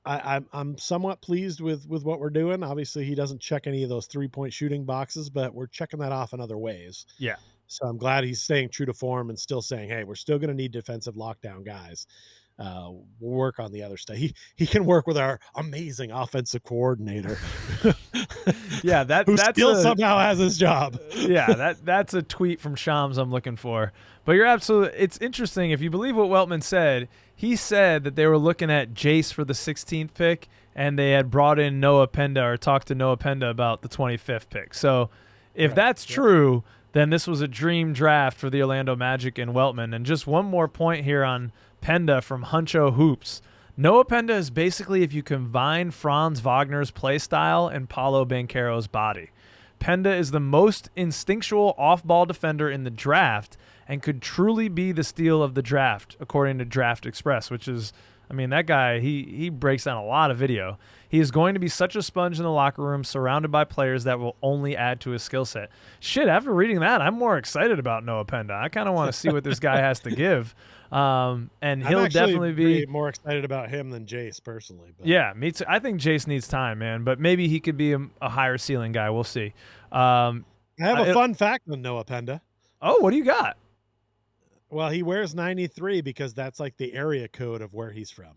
I'm somewhat pleased with what we're doing. Obviously, he doesn't check any of those 3-point shooting boxes, but we're checking that off in other ways. Yeah. So I'm glad he's staying true to form and still saying, hey, we're still going to need defensive lockdown guys. We'll work on the other stuff. He can work with our amazing offensive coordinator. Yeah, who still somehow has his job. Yeah, that's a tweet from Shams I'm looking for. But you're absolutely. It's interesting if you believe what Weltman said. He said that they were looking at Jase for the 16th pick, and they had brought in Noah Penda or talked to Noah Penda about the 25th pick. So if that's true, then this was a dream draft for the Orlando Magic and Weltman. And just one more point here on Penda from Huncho Hoops. Noah Penda is basically if you combine Franz Wagner's play style and Paolo Banchero's body. Penda is the most instinctual off-ball defender in the draft and could truly be the steal of the draft, according to Draft Express, which is, that guy, he breaks down a lot of video. He is going to be such a sponge in the locker room, surrounded by players that will only add to his skill set. Shit, after reading that, I'm more excited about Noah Penda. I kind of want to see what this guy has to give. And he'll definitely be more excited about him than Jase personally. But. Yeah, me too. I think Jase needs time, man, but maybe he could be a higher ceiling guy. We'll see. I have a fun fact on Noah Penda. Oh, what do you got? Well, he wears 93 because that's like the area code of where he's from.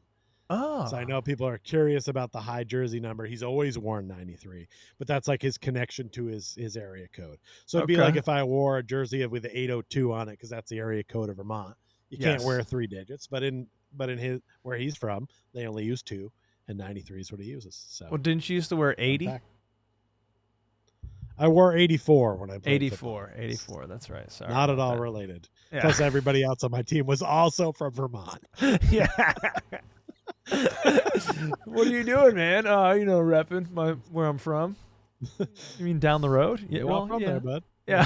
Oh. So I know people are curious about the high jersey number. He's always worn 93, but that's like his connection to his area code. So it'd be like if I wore a jersey with the 802 on it, because that's the area code of Vermont. You can't wear 3 digits, but in his where he's from, they only use 2, and 93 is what he uses. So well, didn't you used to wear 80? I wore 84 when I played 84, football. 84. That's right. Sorry. Not at all related. Yeah. Plus, everybody else on my team was also from Vermont. Yeah. What are you doing, man? Repping where I'm from. You mean down the road? Yeah. Well, from there, bud. Yeah.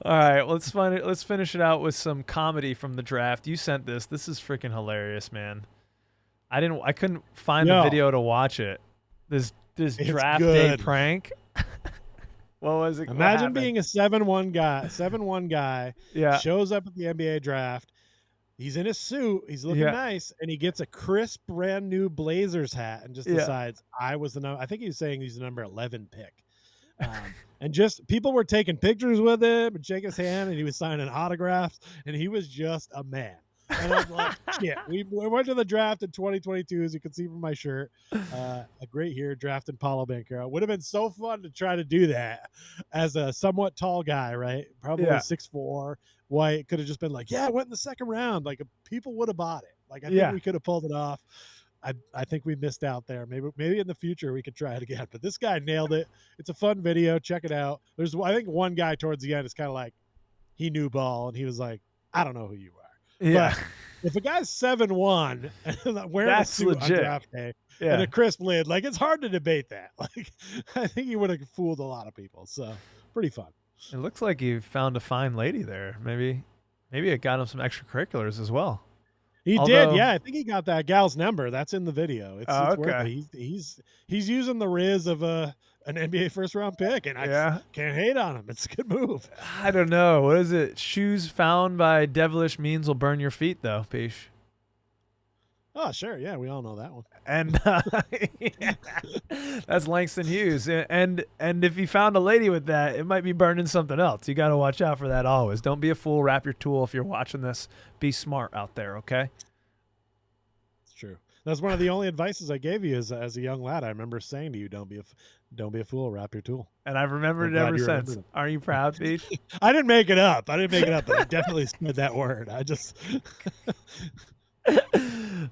All right. Let's finish it out with some comedy from the draft. You sent this. This is freaking hilarious, man. I couldn't find the video to watch it. This draft day prank. What was it? Imagine being a 7'1" guy. Yeah. Shows up at the NBA draft. He's in a suit. He's looking nice, and he gets a crisp, brand new Blazers hat, and just decides I think he was saying he's the number 11 pick. And just people were taking pictures with him and shake his hand, and he was signing autographs, and he was just a man. And I'm like, shit, we went to the draft in 2022, as you can see from my shirt. A great year drafting Paolo Banchero. Would have been so fun to try to do that as a somewhat tall guy, right? Probably 6'4", white. Could have just been like, I went in the second round. Like, people would have bought it. Like, I think we could have pulled it off. I think we missed out there. Maybe in the future we could try it again. But this guy nailed it. It's a fun video. Check it out. There's I think one guy towards the end is kind of like he knew ball and he was like, I don't know who you are. Yeah. But if a guy's 7'1" and wearing That's a suit legit. on draft day Yeah. and a crisp lid, like it's hard to debate that. Like I think he would have fooled a lot of people. So pretty fun. It looks like you found a fine lady there. Maybe it got him some extracurriculars as well. He did, yeah. I think he got that gal's number. That's in the video. It's worth okay. it. He's using the riz of an NBA first round pick, and I can't hate on him. It's a good move. I don't know. What is it? Shoes found by devilish means will burn your feet, though, Peach. Oh, sure. Yeah, we all know that one. And that's Langston Hughes. And if you found a lady with that, it might be burning something else. You got to watch out for that always. Don't be a fool. Wrap your tool if you're watching this. Be smart out there, okay? It's true. That's one of the only advices I gave you as a young lad. I remember saying to you, "Don't be a fool. Wrap your tool." And I've remembered it ever since. Aren't you proud, Peach? I didn't make it up. But I definitely said that word. I just.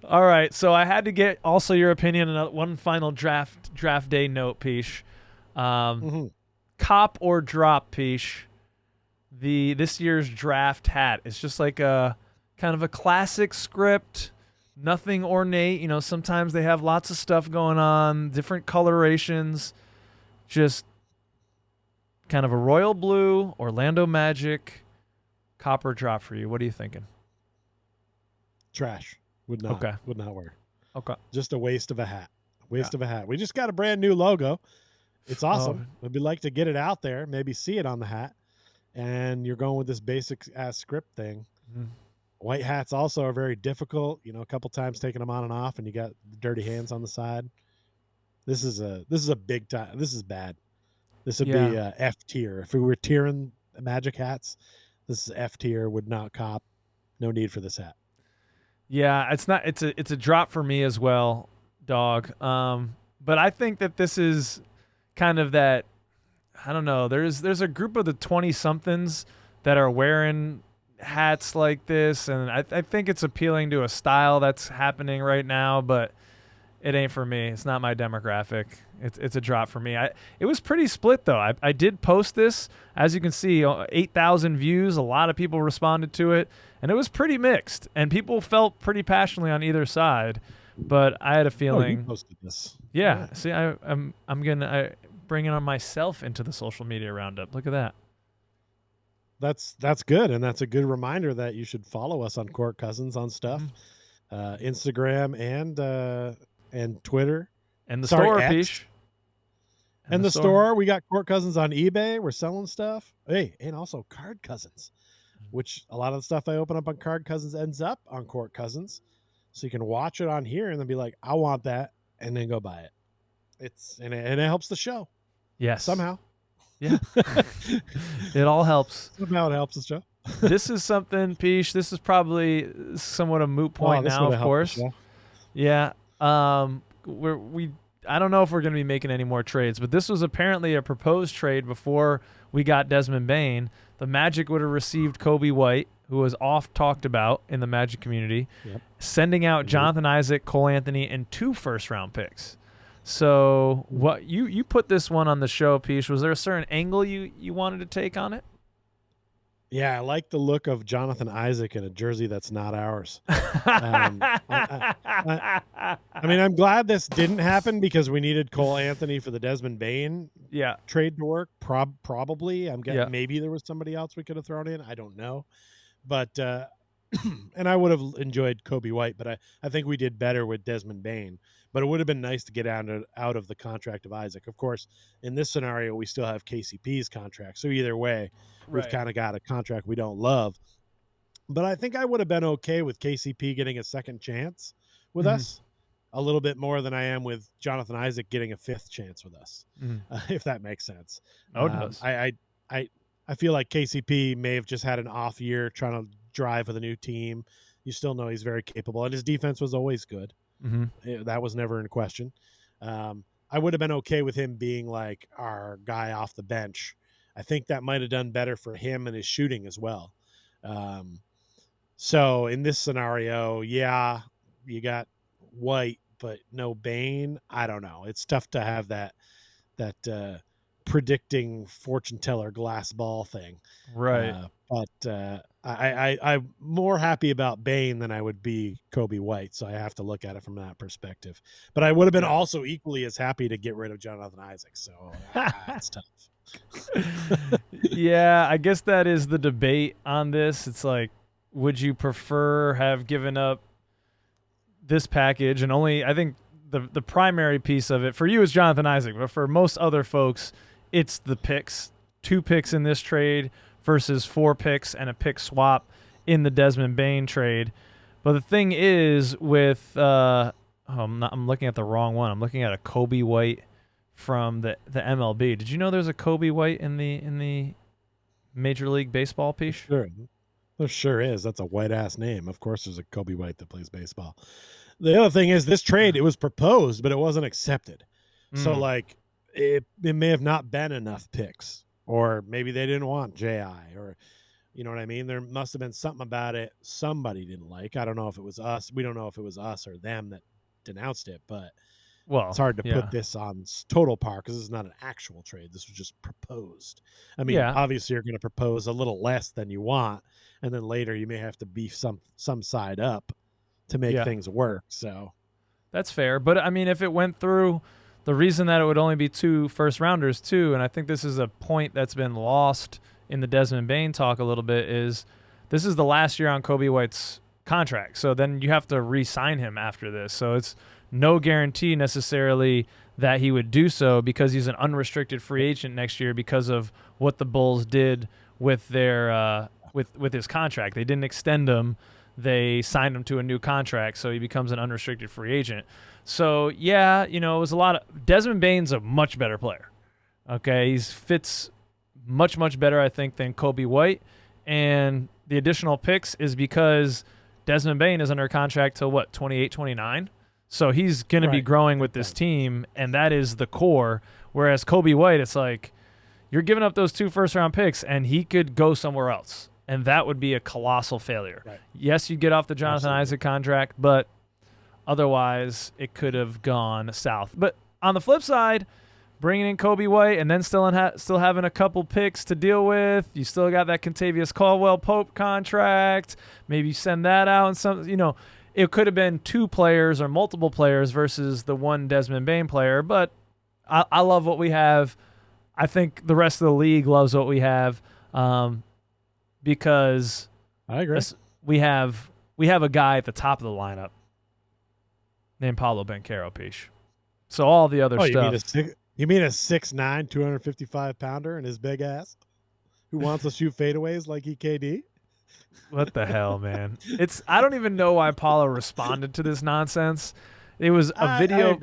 All right, so I had to get also your opinion on one final draft day note, Peach. Cop or drop, Peach. This year's draft hat. It's just like a kind of a classic script, nothing ornate. You know, sometimes they have lots of stuff going on, different colorations. Just kind of a royal blue, Orlando Magic, cop or drop for you. What are you thinking? Trash. Would not wear. Okay. Just a waste of a hat. Of a hat. We just got a brand new logo. It's awesome. We'd like to get it out there, maybe see it on the hat. And you're going with this basic ass script thing. Mm-hmm. White hats also are very difficult. You know, a couple times taking them on and off, and you got dirty hands on the side. This is a big time. This is bad. This would be F tier. If we were tiering Magic hats, this is F tier. Would not cop. No need for this hat. Yeah, it's a drop for me as well, dog. But I think that this is kind of that, I don't know, there's a group of the 20-somethings that are wearing hats like this, and I think it's appealing to a style that's happening right now, but it ain't for me. It's not my demographic. It's a drop for me. It was pretty split, though. I did post this. As you can see, 8,000 views. A lot of people responded to it, and it was pretty mixed. And people felt pretty passionately on either side. But I had a feeling. You posted this. Yeah. See, I'm gonna bring it on myself into the social media roundup. Look at that. That's good, and that's a good reminder that you should follow us on Court Cousins on stuff, Instagram and Twitter. And the store, Peach. And the store. We got Court Cousins on eBay. We're selling stuff. Hey, and also Card Cousins, which a lot of the stuff I open up on Card Cousins ends up on Court Cousins. So you can watch it on here and then be like, I want that, and then go buy it. And it helps the show. Yes. Somehow. Yeah. It all helps. Somehow it helps the show. This is something, Peach. This is probably somewhat a moot point now, of course. Yeah. I don't know if we're going to be making any more trades, but this was apparently a proposed trade before we got Desmond Bane. The Magic would have received Kobe White, who was oft talked about in the Magic community, sending out Jonathan Isaac, Cole Anthony, and 2 first-round picks. So what you put this one on the show, Peach. Was there a certain angle you wanted to take on it? Yeah, I like the look of Jonathan Isaac in a jersey that's not ours. I mean, I'm glad this didn't happen because we needed Cole Anthony for the Desmond Bane trade to work. Probably. I'm guessing maybe there was somebody else we could have thrown in. I don't know. But and I would have enjoyed Kobe White, but I think we did better with Desmond Bane. But it would have been nice to get out of the contract of Isaac. Of course, in this scenario, we still have KCP's contract. So either way, we've kind of got a contract we don't love. But I think I would have been okay with KCP getting a second chance with us a little bit more than I am with Jonathan Isaac getting a 5th chance with us, if that makes sense. Oh, it does. I feel like KCP may have just had an off year trying to drive with a new team. You still know he's very capable, and his defense was always good. That was never in question. I would have been okay with him being like our guy off the bench. I think that might have done better for him and his shooting as well. So in this scenario, you got White, but no Bane. I don't know. It's tough to have that predicting fortune teller glass ball thing. Right. I'm more happy about Bane than I would be Kobe White, so I have to look at it from that perspective. But I would have been also equally as happy to get rid of Jonathan Isaac. So it's tough. Yeah, I guess that is the debate on this. It's like, would you prefer have given up this package and only? I think the primary piece of it for you is Jonathan Isaac, but for most other folks, it's the picks. 2 picks in this trade versus 4 picks and a pick swap in the Desmond Bane trade. But the thing is with I'm looking at the wrong one. I'm looking at a Kobe White from the MLB. Did you know there's a Kobe White in the Major League Baseball piece? Sure. There sure is. That's a white ass name. Of course there's a Kobe White that plays baseball. The other thing is this trade, it was proposed, but it wasn't accepted. So like it may have not been enough picks, or maybe they didn't want JI, or you know what I mean? There must have been something about it somebody didn't like. I don't know if it was us. We don't know if it was us or them that denounced it, but it's hard to put this on total par because this is not an actual trade. This was just proposed. I mean, obviously you're going to propose a little less than you want, and then later you may have to beef some side up to make things work. So that's fair. But I mean, if it went through, the reason that it would only be 2 first rounders too, and I think this is a point that's been lost in the Desmond Bane talk a little bit, is this is the last year on Kobe White's contract. So then you have to re-sign him after this. So it's no guarantee necessarily that he would do so because he's an unrestricted free agent next year because of what the Bulls did with their with his contract. They didn't extend him. They signed him to a new contract, so he becomes an unrestricted free agent. So, yeah, it was a lot of – Desmond Bane's a much better player. Okay, he fits much, much better, I think, than Kobe White. And the additional picks is because Desmond Bane is under contract till, 28, 29? So he's going to be growing with this team, and that is the core. Whereas Kobe White, it's like you're giving up those 2 first-round picks, and he could go somewhere else, and that would be a colossal failure. Right. Yes, you get off the Jonathan Isaac contract, but otherwise it could have gone south. But on the flip side, bringing in Kobe White and then still having a couple picks to deal with, you still got that Kentavious Caldwell-Pope contract. Maybe you send that out and some, it could have been 2 players or multiple players versus the one Desmond Bane player, but I love what we have. I think the rest of the league loves what we have because I agree. We have a guy at the top of the lineup named Paolo Banchero, Pish. So all the other stuff. You mean a 6'9", 255-pounder and his big ass who wants to shoot fadeaways like EKD? What the hell, man? I don't even know why Paulo responded to this nonsense. It was a video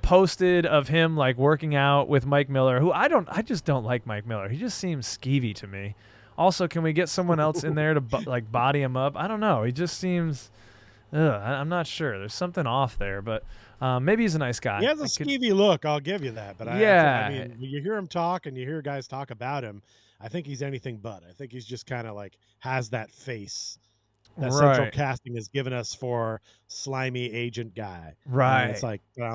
posted of him like working out with Mike Miller, who I just don't like Mike Miller. He just seems skeevy to me. Also, can we get someone else in there to like body him up? I don't know. He just seems I'm not sure. There's something off there, but maybe he's a nice guy. He has a skeevy look, I'll give you that. But I mean, when you hear him talk and you hear guys talk about him, I think he's anything but. I think he's just kind of like has that face that Central Casting has given us for slimy agent guy. Right. And it's like I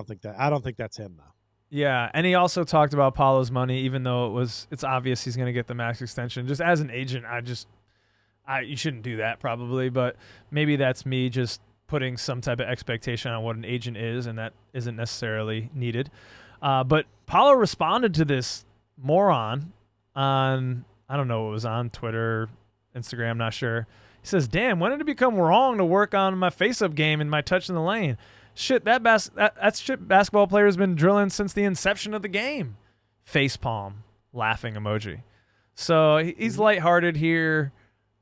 don't think that's him though. Yeah, and he also talked about Paulo's money, even though it's obvious he's going to get the max extension. Just as an agent, you shouldn't do that probably, but maybe that's me just putting some type of expectation on what an agent is, and that isn't necessarily needed. But Paulo responded to this moron on, I don't know what it was on, Twitter, Instagram, not sure. He says, "Damn, when did it become wrong to work on my face-up game and my touch in the lane? Shit, that's shit basketball players been drilling since the inception of the game." Facepalm, laughing emoji. So he's lighthearted here.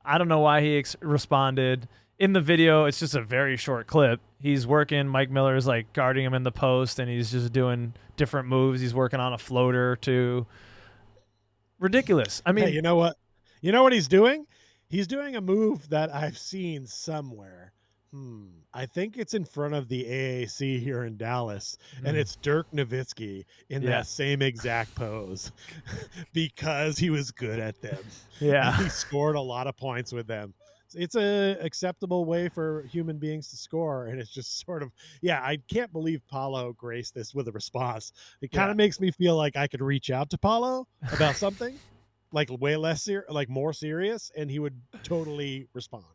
I don't know why he responded. In the video, it's just a very short clip. He's working. Mike Miller is like guarding him in the post, and he's just doing different moves. He's working on a floater too. Ridiculous. I mean, hey, you know what? You know what he's doing? He's doing a move that I've seen somewhere. I think it's in front of the AAC here in Dallas, and it's Dirk Nowitzki in that same exact pose because he was good at them. Yeah. He scored a lot of points with them. it's a acceptable way for human beings to score, and it's just sort of, yeah, I can't believe Paulo graced this with a response. It kind of makes me feel like I could reach out to Paulo about something like way less like more serious, and he would totally respond.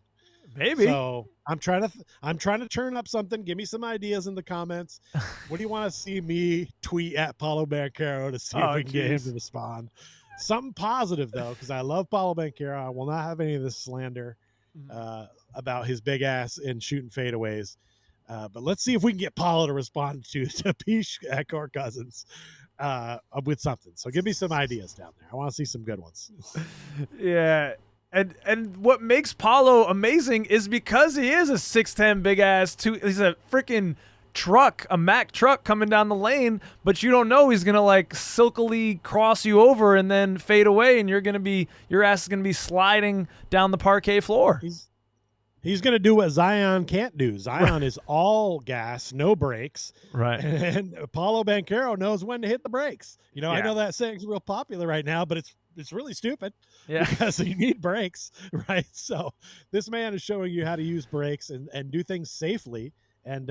Maybe. So I'm trying to turn up something. Give me some ideas in the comments. What do you want to see me tweet at Paulo Banchero to see if we can get him to respond? Something positive though, because I love Paulo Banchero. I will not have any of this slander about his big ass and shooting fadeaways. But let's see if we can get Paulo to respond to Pish at Court Cousins with something. So give me some ideas down there. I want to see some good ones. Yeah. And what makes Paulo amazing is because he is a 6'10" big ass. He's a freaking truck, a Mack truck coming down the lane, but you don't know he's gonna like silkily cross you over and then fade away, and your ass is gonna be sliding down the parquet floor. He's going to do what Zion can't do. Zion is all gas, no brakes. Right. And Paulo Banchero knows when to hit the brakes. You know, I know that saying's real popular right now, but it's really stupid. Yeah. Because you need brakes, right? So this man is showing you how to use brakes and do things safely. And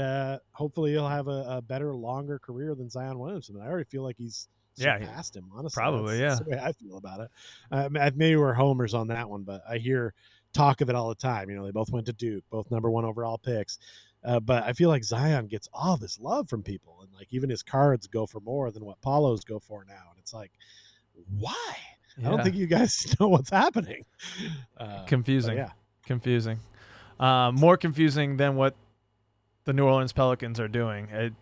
hopefully he'll have a better, longer career than Zion Williamson. I already feel like he's surpassed him, honestly. Probably, That's the way I feel about it. Maybe we're homers on that one, but I hear talk of it all the time. You know, they both went to Duke, both number 1 overall picks. But I feel like Zion gets all this love from people, and like even his cards go for more than what Paulo's go for now. And it's like, why? I don't think you guys know what's happening. Confusing. Confusing. More confusing than what the New Orleans Pelicans are doing.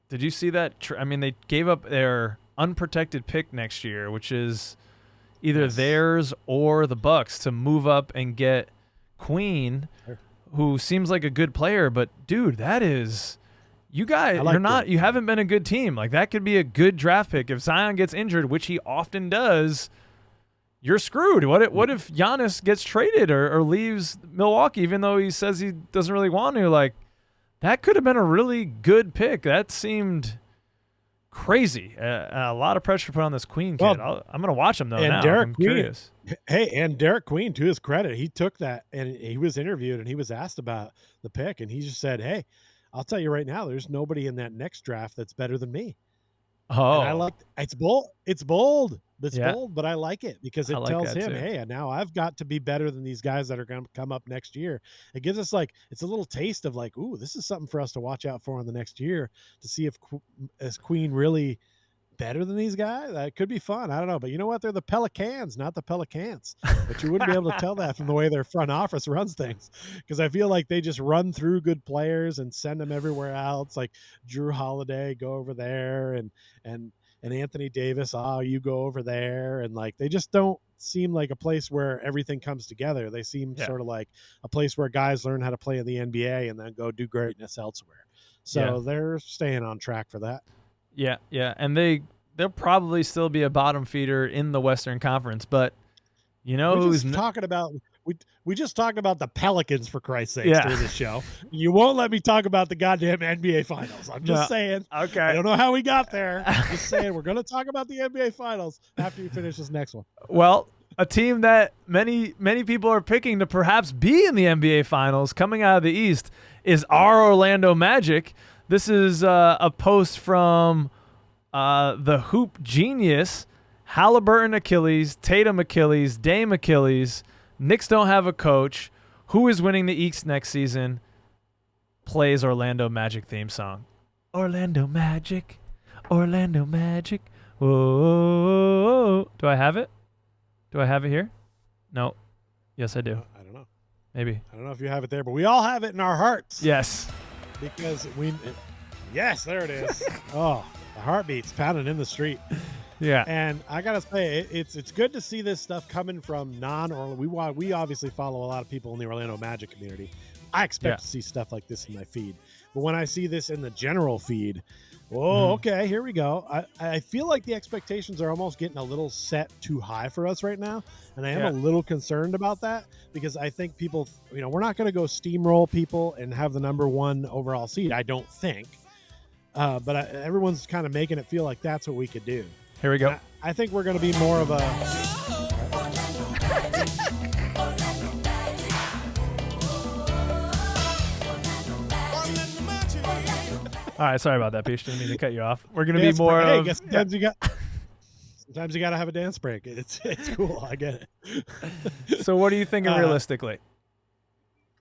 Did you see that? I mean, they gave up their unprotected pick next year, which is either theirs or the Bucks, to move up and get Queen, who seems like a good player. But dude, that is, you guys, you haven't been a good team. Like, that could be a good draft pick. If Zion gets injured, which he often does, you're screwed. What if Giannis gets traded or leaves Milwaukee, even though he says he doesn't really want to? Like, that could have been a really good pick. That seemed crazy. A lot of pressure put on this Queen kid. I'm going to watch him, though, now. I'm curious. Hey, and Derek Queen, to his credit, he took that, and he was interviewed, and he was asked about the pick, and he just said, hey, I'll tell you right now, there's nobody in that next draft that's better than me. Oh, and I like it's bold. It's bold. It's bold, but I like it because it tells him, hey, now I've got to be better than these guys that are going to come up next year. It gives us it's a little taste of like, ooh, this is something for us to watch out for in the next year to see if is Queen really better than these guys. That could be fun. I don't know, but you know what? They're the Pelicans, not the Pelicans. But you wouldn't be able to tell that from the way their front office runs things, because I feel like they just run through good players and send them everywhere else. Like Drew Holiday, go over there, and Anthony Davis, you go over there, and like they just don't seem like a place where everything comes together. They seem sort of like a place where guys learn how to play in the NBA and then go do greatness elsewhere. So they're staying on track for that. Yeah, and they'll probably still be a bottom feeder in the Western Conference, but you know who's talking about? We just talked about the Pelicans, for Christ's sake, during this show. You won't let me talk about the goddamn NBA Finals. I'm just saying. Okay. I don't know how we got there. Just saying we're going to talk about the NBA Finals after you finish this next one. Well, a team that many people are picking to perhaps be in the NBA Finals coming out of the East is our Orlando Magic. This is a post from the Hoop Genius. Halliburton Achilles, Tatum Achilles, Dame Achilles. Knicks don't have a coach. Who is winning the East next season? Plays Orlando Magic theme song. Orlando Magic. Orlando Magic. Whoa. Do I have it? Do I have it here? No. Yes, I do. I don't know. Maybe. I don't know if you have it there, but we all have it in our hearts. Yes. Because yes, there it is. Oh, the heartbeats pounding in the street. Yeah. And I gotta say, it's good to see this stuff coming from we obviously follow a lot of people in the Orlando Magic community. I expect to see stuff like this in my feed. But when I see this in the general feed, okay, here we go. I feel like the expectations are almost getting a little set too high for us right now. And I am a little concerned about that, because I think people, we're not going to go steamroll people and have the number 1 overall seed, I don't think. But everyone's kind of making it feel like that's what we could do. Here we go. I think we're going to be more of a... All right, sorry about that, Peach. Didn't mean to cut you off. We're gonna Dance be more break. of. Hey, sometimes you got to have a dance break. It's cool. I get it. So what are you thinking realistically?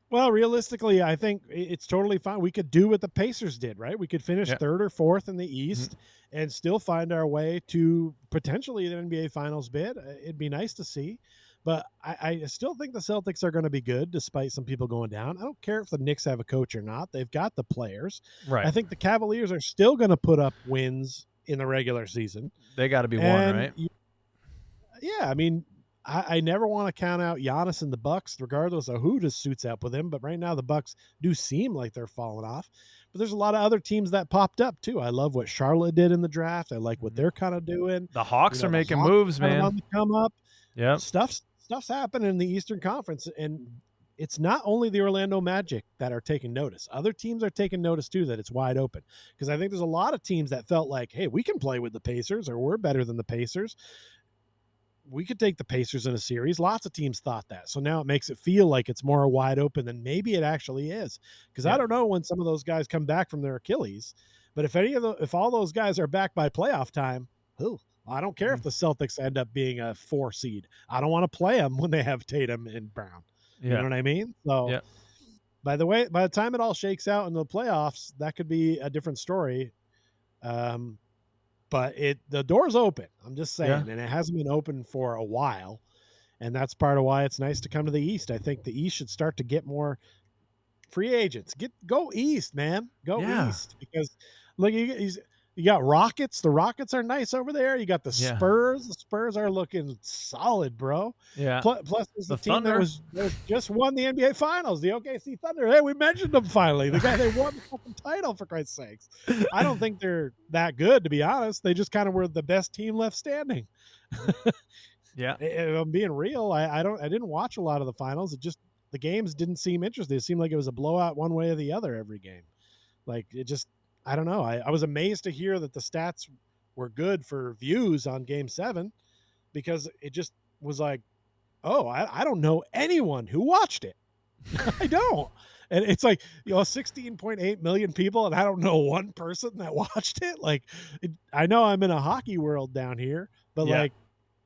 Well, realistically, I think it's totally fine. We could do what the Pacers did, right? We could finish third or fourth in the East and still find our way to potentially an NBA Finals bid. It'd be nice to see. But I still think the Celtics are going to be good despite some people going down. I don't care if the Knicks have a coach or not. They've got the players. Right. I think the Cavaliers are still going to put up wins in the regular season. They got to be one, right? Yeah, I mean, I never want to count out Giannis and the Bucks, regardless of who just suits up with him. But right now, the Bucks do seem like they're falling off. But there's a lot of other teams that popped up too. I love what Charlotte did in the draft. I like what they're kind of doing. The Hawks are making moves, man. On the come up. Yeah, stuff's happening in the Eastern Conference, and it's not only the Orlando Magic that are taking notice. Other teams are taking notice too that it's wide open, because I think there's a lot of teams that felt like, hey, we can play with the Pacers, or we're better than the Pacers. We could take the Pacers in a series. Lots of teams thought that. So now it makes it feel like it's more wide open than maybe it actually is. Because I don't know when some of those guys come back from their Achilles, but if all those guys are back by playoff time, I don't care if the Celtics end up being a 4 seed. I don't want to play them when they have Tatum and Brown. You know what I mean? So by the time it all shakes out in the playoffs, that could be a different story. But the door's open. I'm just saying, and it hasn't been open for a while, and that's part of why it's nice to come to the East. I think the East should start to get more free agents. Go East, man. Go East, because look, you got Rockets. The Rockets are nice over there. You got the Spurs. The Spurs are looking solid, bro. Yeah. Plus there's the team that was just won the NBA Finals, the OKC Thunder. Hey, we mentioned them finally. The guy they won the fucking title, for Christ's sakes. I don't think they're that good, to be honest. They just kind of were the best team left standing. Yeah. If I'm being real, I didn't watch a lot of the finals. The games didn't seem interesting. It seemed like it was a blowout one way or the other every game. Like it just. I don't know. I was amazed to hear that the stats were good for views on Game 7, because it just was like, oh, I don't know anyone who watched it. I don't. And it's like, 16.8 million people, and I don't know one person that watched it. Like, I know I'm in a hockey world down here, but like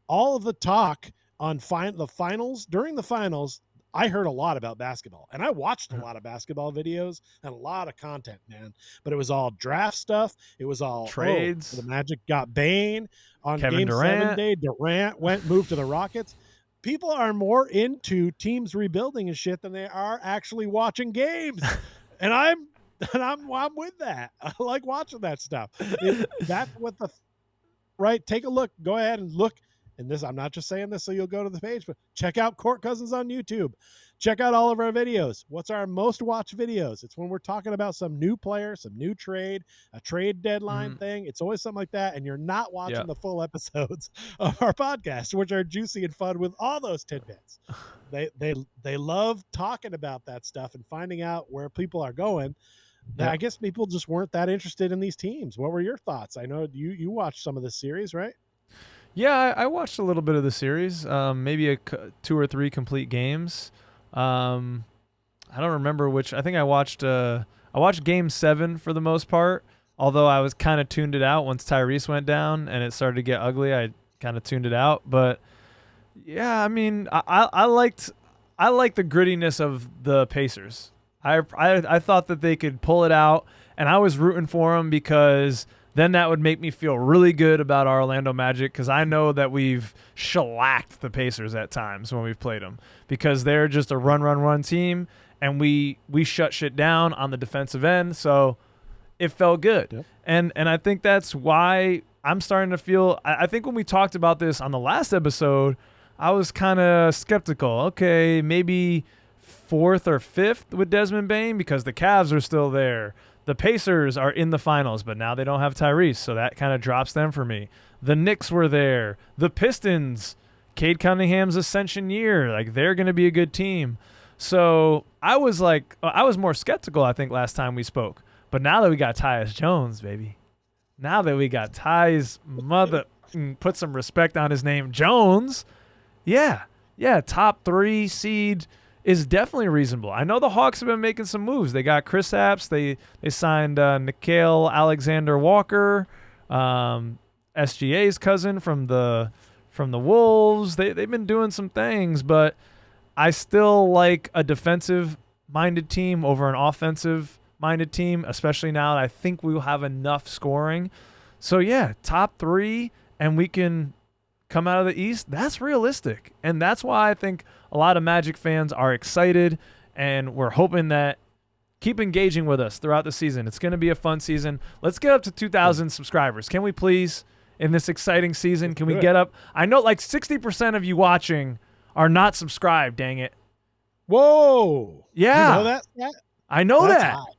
all of the talk on during the finals, I heard a lot about basketball, and I watched a lot of basketball videos and a lot of content, man. But it was all draft stuff. It was all trades. The Magic got Bane on Kevin Game Durant. 7 day. Durant moved to the Rockets. People are more into teams rebuilding and shit than they are actually watching games, and I'm with that. I like watching that stuff. That's what right. Take a look. Go ahead and look. And this, I'm not just saying this so you'll go to the page, but check out Court Cousins on YouTube. Check out all of our videos. What's our most watched videos? It's when we're talking about some new player, some new trade, a trade deadline thing. It's always something like that. And you're not watching the full episodes of our podcast, which are juicy and fun with all those tidbits. They love talking about that stuff and finding out where people are going. I guess people just weren't that interested in these teams. What were your thoughts? I know you watched some of this series, right? Yeah, I watched a little bit of the series, maybe 2 or 3 complete games. I don't remember which. I think I watched Game 7 for the most part, although I was kind of tuned it out once Tyrese went down and it started to get ugly. I kind of tuned it out. But, yeah, I mean, I liked the grittiness of the Pacers. I thought that they could pull it out, and I was rooting for them because – then that would make me feel really good about our Orlando Magic, because I know that we've shellacked the Pacers at times when we've played them, because they're just a run team, and we shut shit down on the defensive end, so it felt good. Yep. And I think that's why I'm starting to feel – I think when we talked about this on the last episode, I was kind of skeptical. Okay, maybe 4th or 5th with Desmond Bane, because the Cavs are still there. The Pacers are in the finals, but now they don't have Tyrese, so that kind of drops them for me. The Knicks were there. The Pistons, Cade Cunningham's ascension year, like they're going to be a good team. So I was more skeptical, I think, last time we spoke. But now that we got Tyus Jones, baby, now that we got Ty's put some respect on his name, Jones, yeah, top 3 seed is definitely reasonable. I know the Hawks have been making some moves. They got Chris Apps. They signed Nickeil Alexander-Walker, SGA's cousin from the Wolves. They've been doing some things, but I still like a defensive-minded team over an offensive-minded team, especially now that I think we will have enough scoring. So, yeah, top 3, and we can come out of the East. That's realistic, and that's why I think a lot of Magic fans are excited, and we're hoping that keep engaging with us throughout the season. It's going to be a fun season. Let's get up to 2,000 subscribers. Can we please, in this exciting season, can we get up? I know like 60% of you watching are not subscribed, dang it. Whoa. Yeah. You know that? I know That's that. high.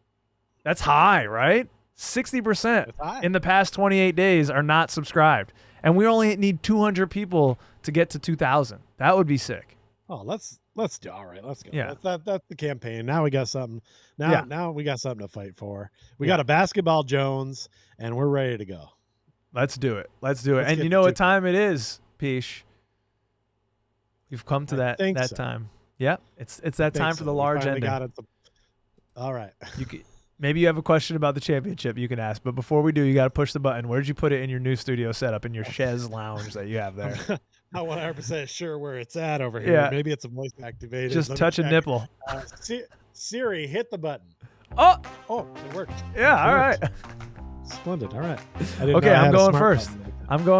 That's high, right? 60% in the past 28 days are not subscribed. And we only need 200 people to get to 2,000. That would be sick. Oh, let's do all right. Let's go. Yeah. That's the campaign. Now we got something. Now we got something to fight for. We got a basketball Jones, and we're ready to go. Let's do it. And you know what time it is, Peesh? We've come to that time. Yeah, it's that time for the large ending. All right. Maybe you have a question about the championship you can ask, but before we do, you got to push the button. Where did you put it in your new studio setup, in your chaise lounge that you have there? Not 100% sure where it's at over here. Yeah. Maybe it's a voice activated. Just touch a nipple. Siri, hit the button. Oh, it worked. Yeah, all right. Splendid. All right. Okay, I'm going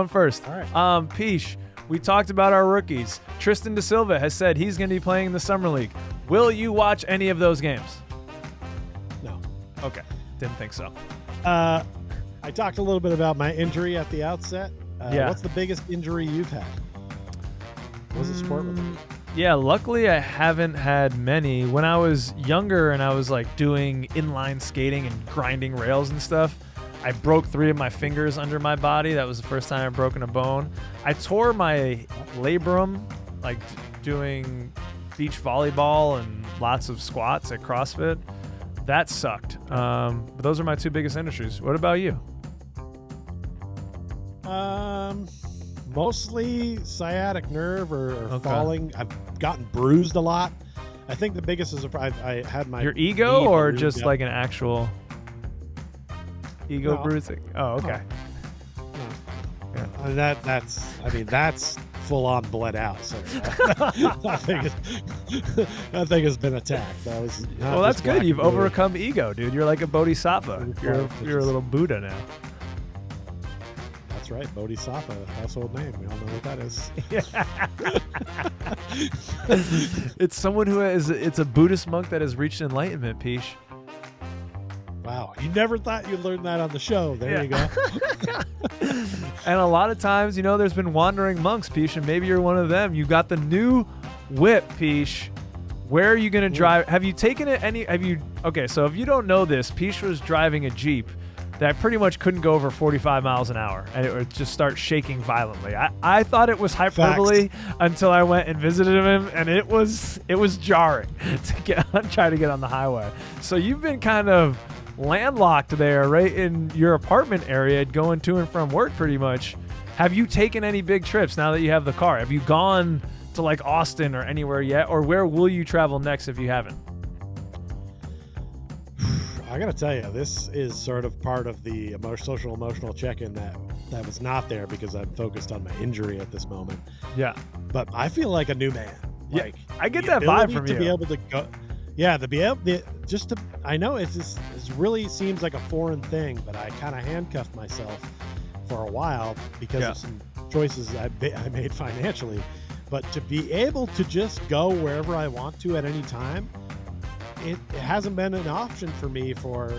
first. All right. Peesh, we talked about our rookies. Tristan Da Silva has said he's going to be playing in the Summer League. Will you watch any of those games? No. Okay. Didn't think so. I talked a little bit about my injury at the outset. Yeah. What's the biggest injury you've had? Was it sport related? Yeah, luckily I haven't had many. When I was younger and I was like doing inline skating and grinding rails and stuff, I broke 3 of my fingers under my body. That was the first time I've broken a bone. I tore my labrum, like doing beach volleyball and lots of squats at CrossFit. That sucked. But those are my 2 biggest injuries. What about you? Mostly sciatic nerve or falling. I've gotten bruised a lot. I think the biggest is I had my your ego or bruised just up. like an actual ego bruising? Oh, okay. Yeah. And that's full on bled out. So I think it's been attacked. That was well. That's good. You've overcome ego, dude. You're like a bodhisattva. You're a little Buddha now. That's right, Bodhisattva, household name. We all know what that is. It's someone who it's a Buddhist monk that has reached enlightenment, Peesh. Wow, you never thought you'd learn that on the show. There you go. And a lot of times, there's been wandering monks, Peesh, and maybe you're one of them. You got the new whip, Peesh. Where are you going to drive? Have you taken it okay, so if you don't know this, Peesh was driving a Jeep that pretty much couldn't go over 45 miles an hour, and it would just start shaking violently. I thought it was hyperbole until I went and visited him, and it was jarring to try to get on the highway. So you've been kind of landlocked there, right in your apartment area, going to and from work pretty much. Have you taken any big trips now that you have the car? Have you gone to like Austin or anywhere yet, or where will you travel next if you haven't? I gotta tell you, this is sort of part of the social emotional check-in that was not there because I'm focused on my injury at this moment. Yeah, but I feel like a new man. Like, I get that vibe from you. To be able to go, I know it really seems like a foreign thing, but I kind of handcuffed myself for a while because of some choices I made financially. But to be able to just go wherever I want to at any time. It hasn't been an option for me for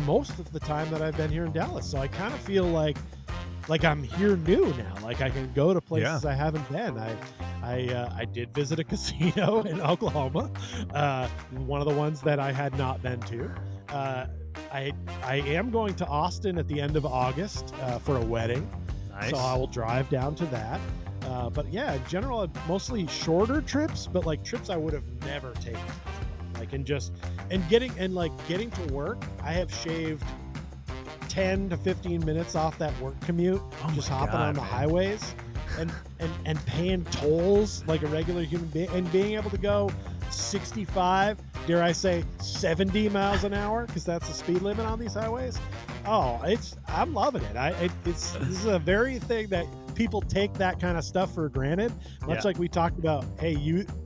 most of the time that I've been here in Dallas. So I kind of feel like I'm here new now. Like I can go to places I haven't been. I did visit a casino in Oklahoma, one of the ones that I had not been to. I am going to Austin at the end of August for a wedding. Nice. So I will drive down to that. But yeah, in general, mostly shorter trips, but like trips I would have never taken. Getting to work, I have shaved 10 to 15 minutes off that work commute, just hopping on the highways and paying tolls like a regular human being, and being able to go 65, dare I say 70 miles an hour, because that's the speed limit on these highways. Oh, I'm loving it. This is a very thing that people take that kind of stuff for granted, much like we talked about. Hey,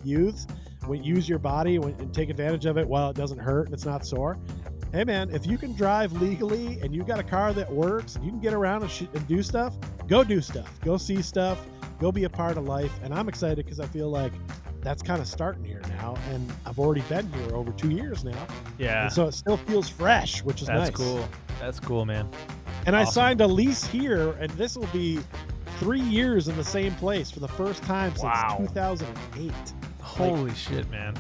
youths, when use your body and take advantage of it while it doesn't hurt and it's not sore. Hey man, if you can drive legally and you got a car that works and you can get around and do stuff, go do stuff, go see stuff, go be a part of life. And I'm excited because I feel like that's kind of starting here now, and I've already been here over 2 years now. Yeah. And so it still feels fresh, which is nice. That's cool. That's cool, man. And awesome. I signed a lease here, and this will be 3 years in the same place for the first time since 2008. Holy shit, man.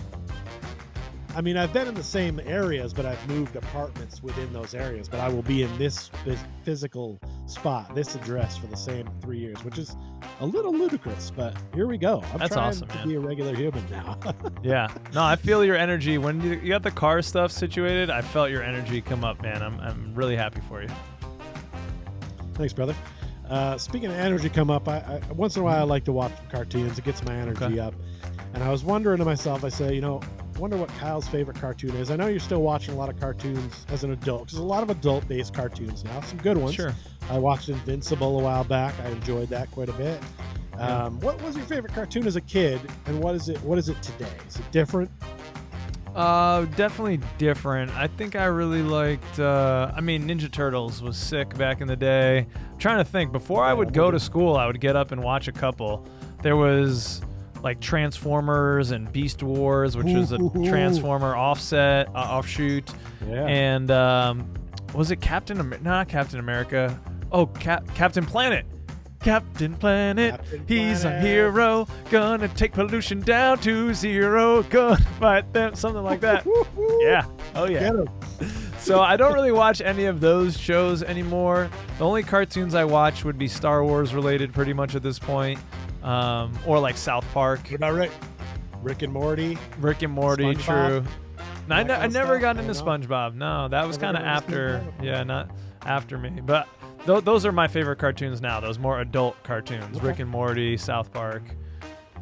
I mean, I've been in the same areas, but I've moved apartments within those areas. But I will be in this physical spot, this address, for the same 3 years, which is a little ludicrous. But here we go. That's trying awesome, to man. be a regular human now. Yeah. No, I feel your energy. When you got the car stuff situated, I felt your energy come up, man. I'm really happy for you. Thanks, brother. Speaking of energy come up, I once in a while I like to watch cartoons. It gets my energy up. And I was wondering to myself, I say, wonder what Kyle's favorite cartoon is. I know you're still watching a lot of cartoons as an adult. There's a lot of adult-based cartoons now, some good ones. Sure. I watched Invincible a while back. I enjoyed that quite a bit. What was your favorite cartoon as a kid, and what is it today? Is it different? Definitely different. I think I really liked, Ninja Turtles was sick back in the day. I'm trying to think. Before I would go to school, I would get up and watch a couple. There was like Transformers and Beast Wars, which was a Transformer offshoot. Yeah. And was it not Captain America? Oh, Captain Planet. Captain Planet, he's a hero, gonna take pollution down to zero, gonna fight them, something like that. Yeah. Oh yeah. So I don't really watch any of those shows anymore. The only cartoons I watch would be Star Wars related pretty much at this point. Or like South Park. What about Rick and Morty? Rick and Morty, SpongeBob? True. No, I never got into SpongeBob. No, that was kind of after. Yeah, not after me. But those are my favorite cartoons now. Those more adult cartoons. Okay. Rick and Morty, South Park.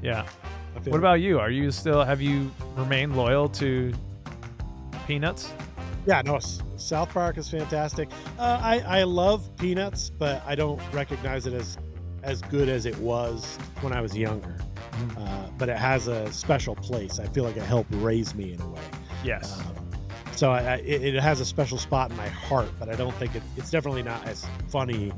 Yeah. What about you? Have you remained loyal to Peanuts? Yeah, no, South Park is fantastic. I love Peanuts, but I don't recognize it as good as it was when I was younger. But it has a special place. I feel like it helped raise me in a way. Yes. So it has a special spot in my heart, but I don't think it's definitely not as funny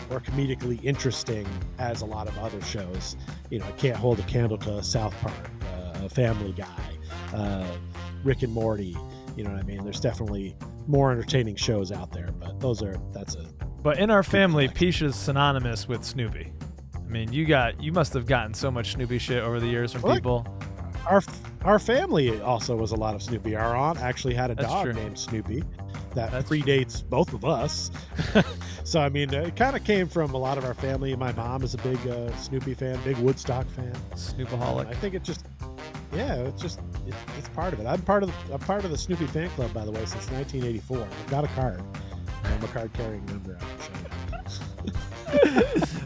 or comedically interesting as a lot of other shows. I can't hold a candle to South Park, Family Guy, Rick and Morty. You know what I mean? There's definitely more entertaining shows out there, but But in our family, Pisha's synonymous with Snoopy. I mean, you must have gotten so much Snoopy shit over the years from people. Our family also was a lot of Snoopy. Our aunt actually had a dog named Snoopy that predates both of us. So, I mean, it kind of came from a lot of our family. My mom is a big Snoopy fan, big Woodstock fan. Snoopaholic. I think it's part of it. I'm part of the Snoopy fan club, by the way, since 1984. I've got a card. I'm a card-carrying member.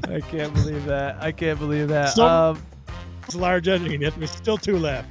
I can't believe that. It's a large ending, yet there's still 2 left.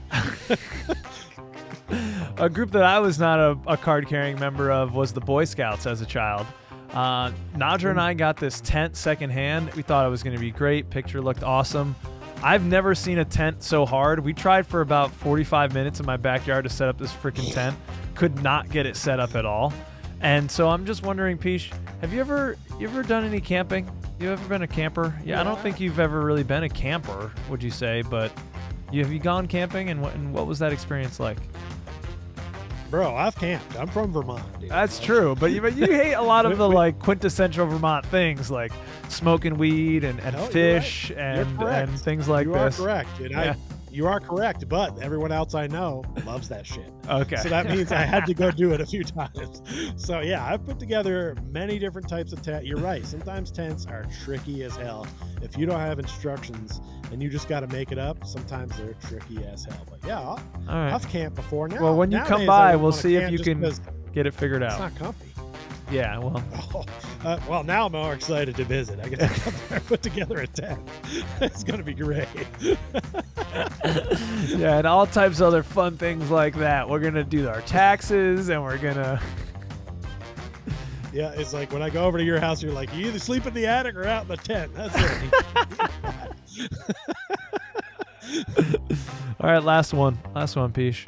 A group that I was not a card-carrying member of was the Boy Scouts as a child. Nadra and I got this tent secondhand. We thought it was going to be great. Picture looked awesome. I've never seen a tent so hard. We tried for about 45 minutes in my backyard to set up this freaking tent. Could not get it set up at all. And so I'm just wondering, Pish, have you ever done any camping? You ever been a camper? Yeah, I don't think you've ever really been a camper, would you say? But have you gone camping, and what was that experience like? Bro, I've camped. I'm from Vermont, dude. That's true, but you hate a lot of the like quintessential Vermont things, like smoking weed and fish and things like this. You are correct, dude. You are correct, but everyone else I know loves that shit. Okay. So that means I had to go do it a few times. So yeah, I've put together many different types of tents. You're right. Sometimes tents are tricky as hell. If you don't have instructions and you just got to make it up, sometimes they're tricky as hell. But yeah, I've camped before now. Well, when you come by, we'll see if you can get it figured out. It's not comfy. Yeah, well, Well, now I'm more excited to visit. I get to come there and put together a tent. It's going to be great. yeah, and all types of other fun things like that. We're gonna do our taxes, and we're gonna. Yeah, it's like when I go over to your house, you're like, you either sleep in the attic or out in the tent. That's it. All right, last one, Peach.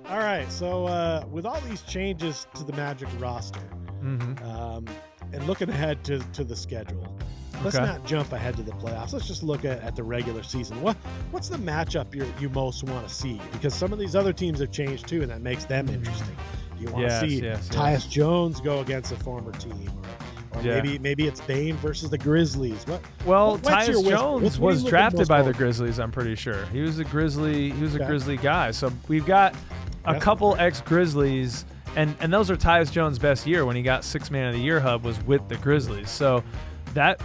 All right, so with all these changes to the Magic roster, and looking ahead to the schedule, let's not jump ahead to the playoffs. Let's just look at the regular season. What's the matchup you most want to see? Because some of these other teams have changed too, and that makes them interesting. Do you want to see Tyus Jones go against a former team, or maybe it's Bane versus the Grizzlies? Tyus Jones was drafted by the Grizzlies. I'm pretty sure he was a Grizzly. He was a Grizzly guy. So we've got a couple ex-Grizzlies. And those are Tyus Jones' best year when he got 6 Man of the Year hub was with the Grizzlies. So that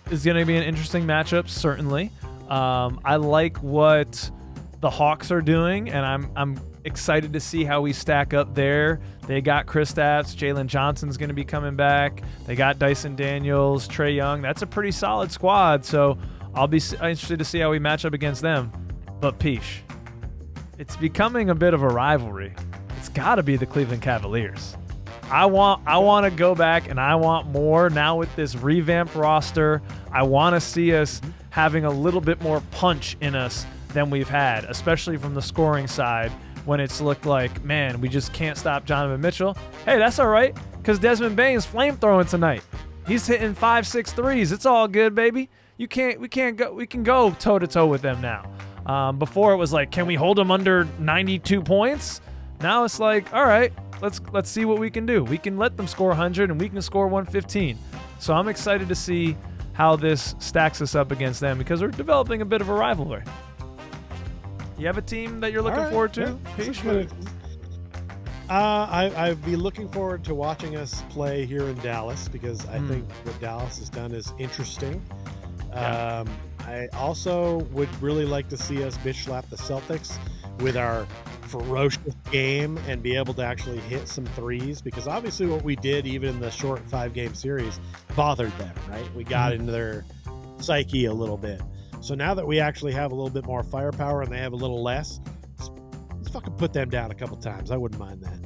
is going to be an interesting matchup, certainly. I like what the Hawks are doing, and I'm excited to see how we stack up there. They got Kristaps, Jalen Johnson's going to be coming back. They got Dyson Daniels, Trae Young. That's a pretty solid squad. So I'll be interested to see how we match up against them. But Peach, it's becoming a bit of a rivalry. It's got to be the Cleveland Cavaliers. I want to go back, and I want more now with this revamped roster. I want to see us having a little bit more punch in us than we've had, especially from the scoring side when it's looked like, man, we just can't stop Donovan Mitchell. Hey, that's all right, because Desmond Bane's flame-throwing tonight. He's hitting 5-6 threes. It's all good, baby. We can go toe-to-toe with them now. Before it was like, can we hold them under 92 points? Now it's like, all right, let's see what we can do. We can let them score 100 and we can score 115. So I'm excited to see how this stacks us up against them because we're developing a bit of a rivalry. You have a team that you're looking forward to? I'd be looking forward to watching us play here in Dallas because I think what Dallas has done is interesting. I also would really like to see us bitch slap the Celtics with our ferocious game and be able to actually hit some threes, because obviously what we did even in the short 5-game series bothered them, right? We got into their psyche a little bit. So now that we actually have a little bit more firepower and they have a little less, let's fucking put them down a couple times. I wouldn't mind that.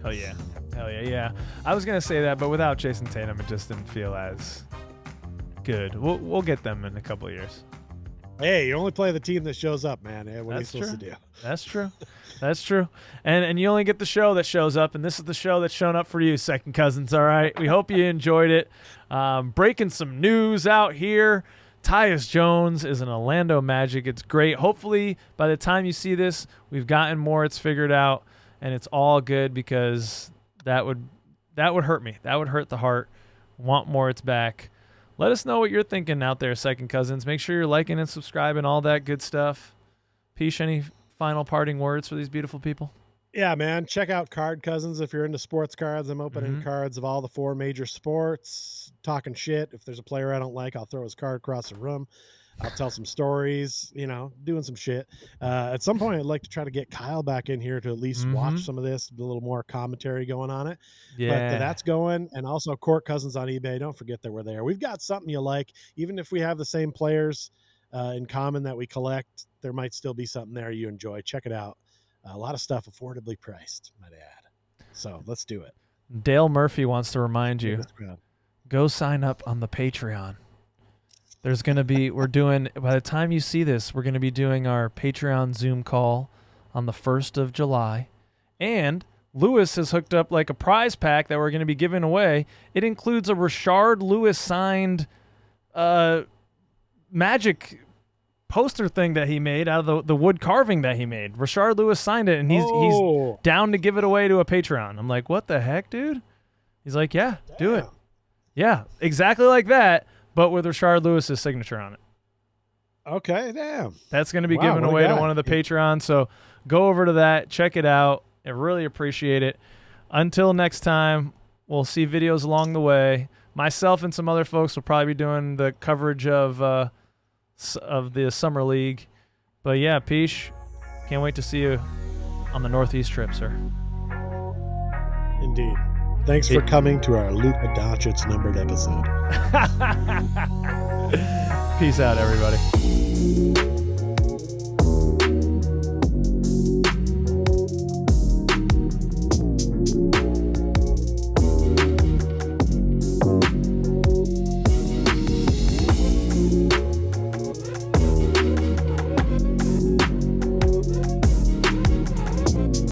Hell yeah. I was gonna say that, but without Jason Tatum, it just didn't feel as good. We'll get them in a couple of years. Hey, you only play the team that shows up, man. What are you supposed to do? That's true. That's true. And you only get the show that shows up, and this is the show that's shown up for you, Second Cousins, all right? We hope you enjoyed it. Breaking some news out here. Tyus Jones is an Orlando Magic. It's great. Hopefully, by the time you see this, we've gotten Moritz figured out, and it's all good because that would hurt me. That would hurt the heart. Want Moritz back. Let us know what you're thinking out there, Second Cousins. Make sure you're liking and subscribing, all that good stuff. Peach, any final parting words for these beautiful people? Yeah, man. Check out Card Cousins if you're into sports cards. I'm opening cards of all the 4 major sports, talking shit. If there's a player I don't like, I'll throw his card across the room. I'll tell some stories, doing some shit. At some point, I'd like to try to get Kyle back in here to at least watch some of this, a little more commentary going on it. Yeah. But that's going. And also Court Cousins on eBay. Don't forget that we're there. We've got something you like. Even if we have the same players in common that we collect, there might still be something there you enjoy. Check it out. A lot of stuff affordably priced, might I add. So let's do it. Dale Murphy wants to remind you, go sign up on the Patreon. There's going to be, by the time you see this, we're going to be doing our Patreon Zoom call on the 1st of July. And Lewis has hooked up like a prize pack that we're going to be giving away. It includes a Rashard Lewis signed Magic poster thing that he made out of the wood carving that he made. Rashard Lewis signed it, and he's down to give it away to a Patreon. I'm like, what the heck, dude? He's like, yeah, do it. Yeah, exactly like that, but with Rashard Lewis's signature on it. Okay, damn. That's going to be given away to one of the Patreons, so go over to that, check it out. I really appreciate it. Until next time, we'll see videos along the way. Myself and some other folks will probably be doing the coverage of the Summer League. But yeah, Peach, can't wait to see you on the Northeast trip, sir. Indeed. Thanks for coming to our Luka Doncic numbered episode. Peace out, everybody.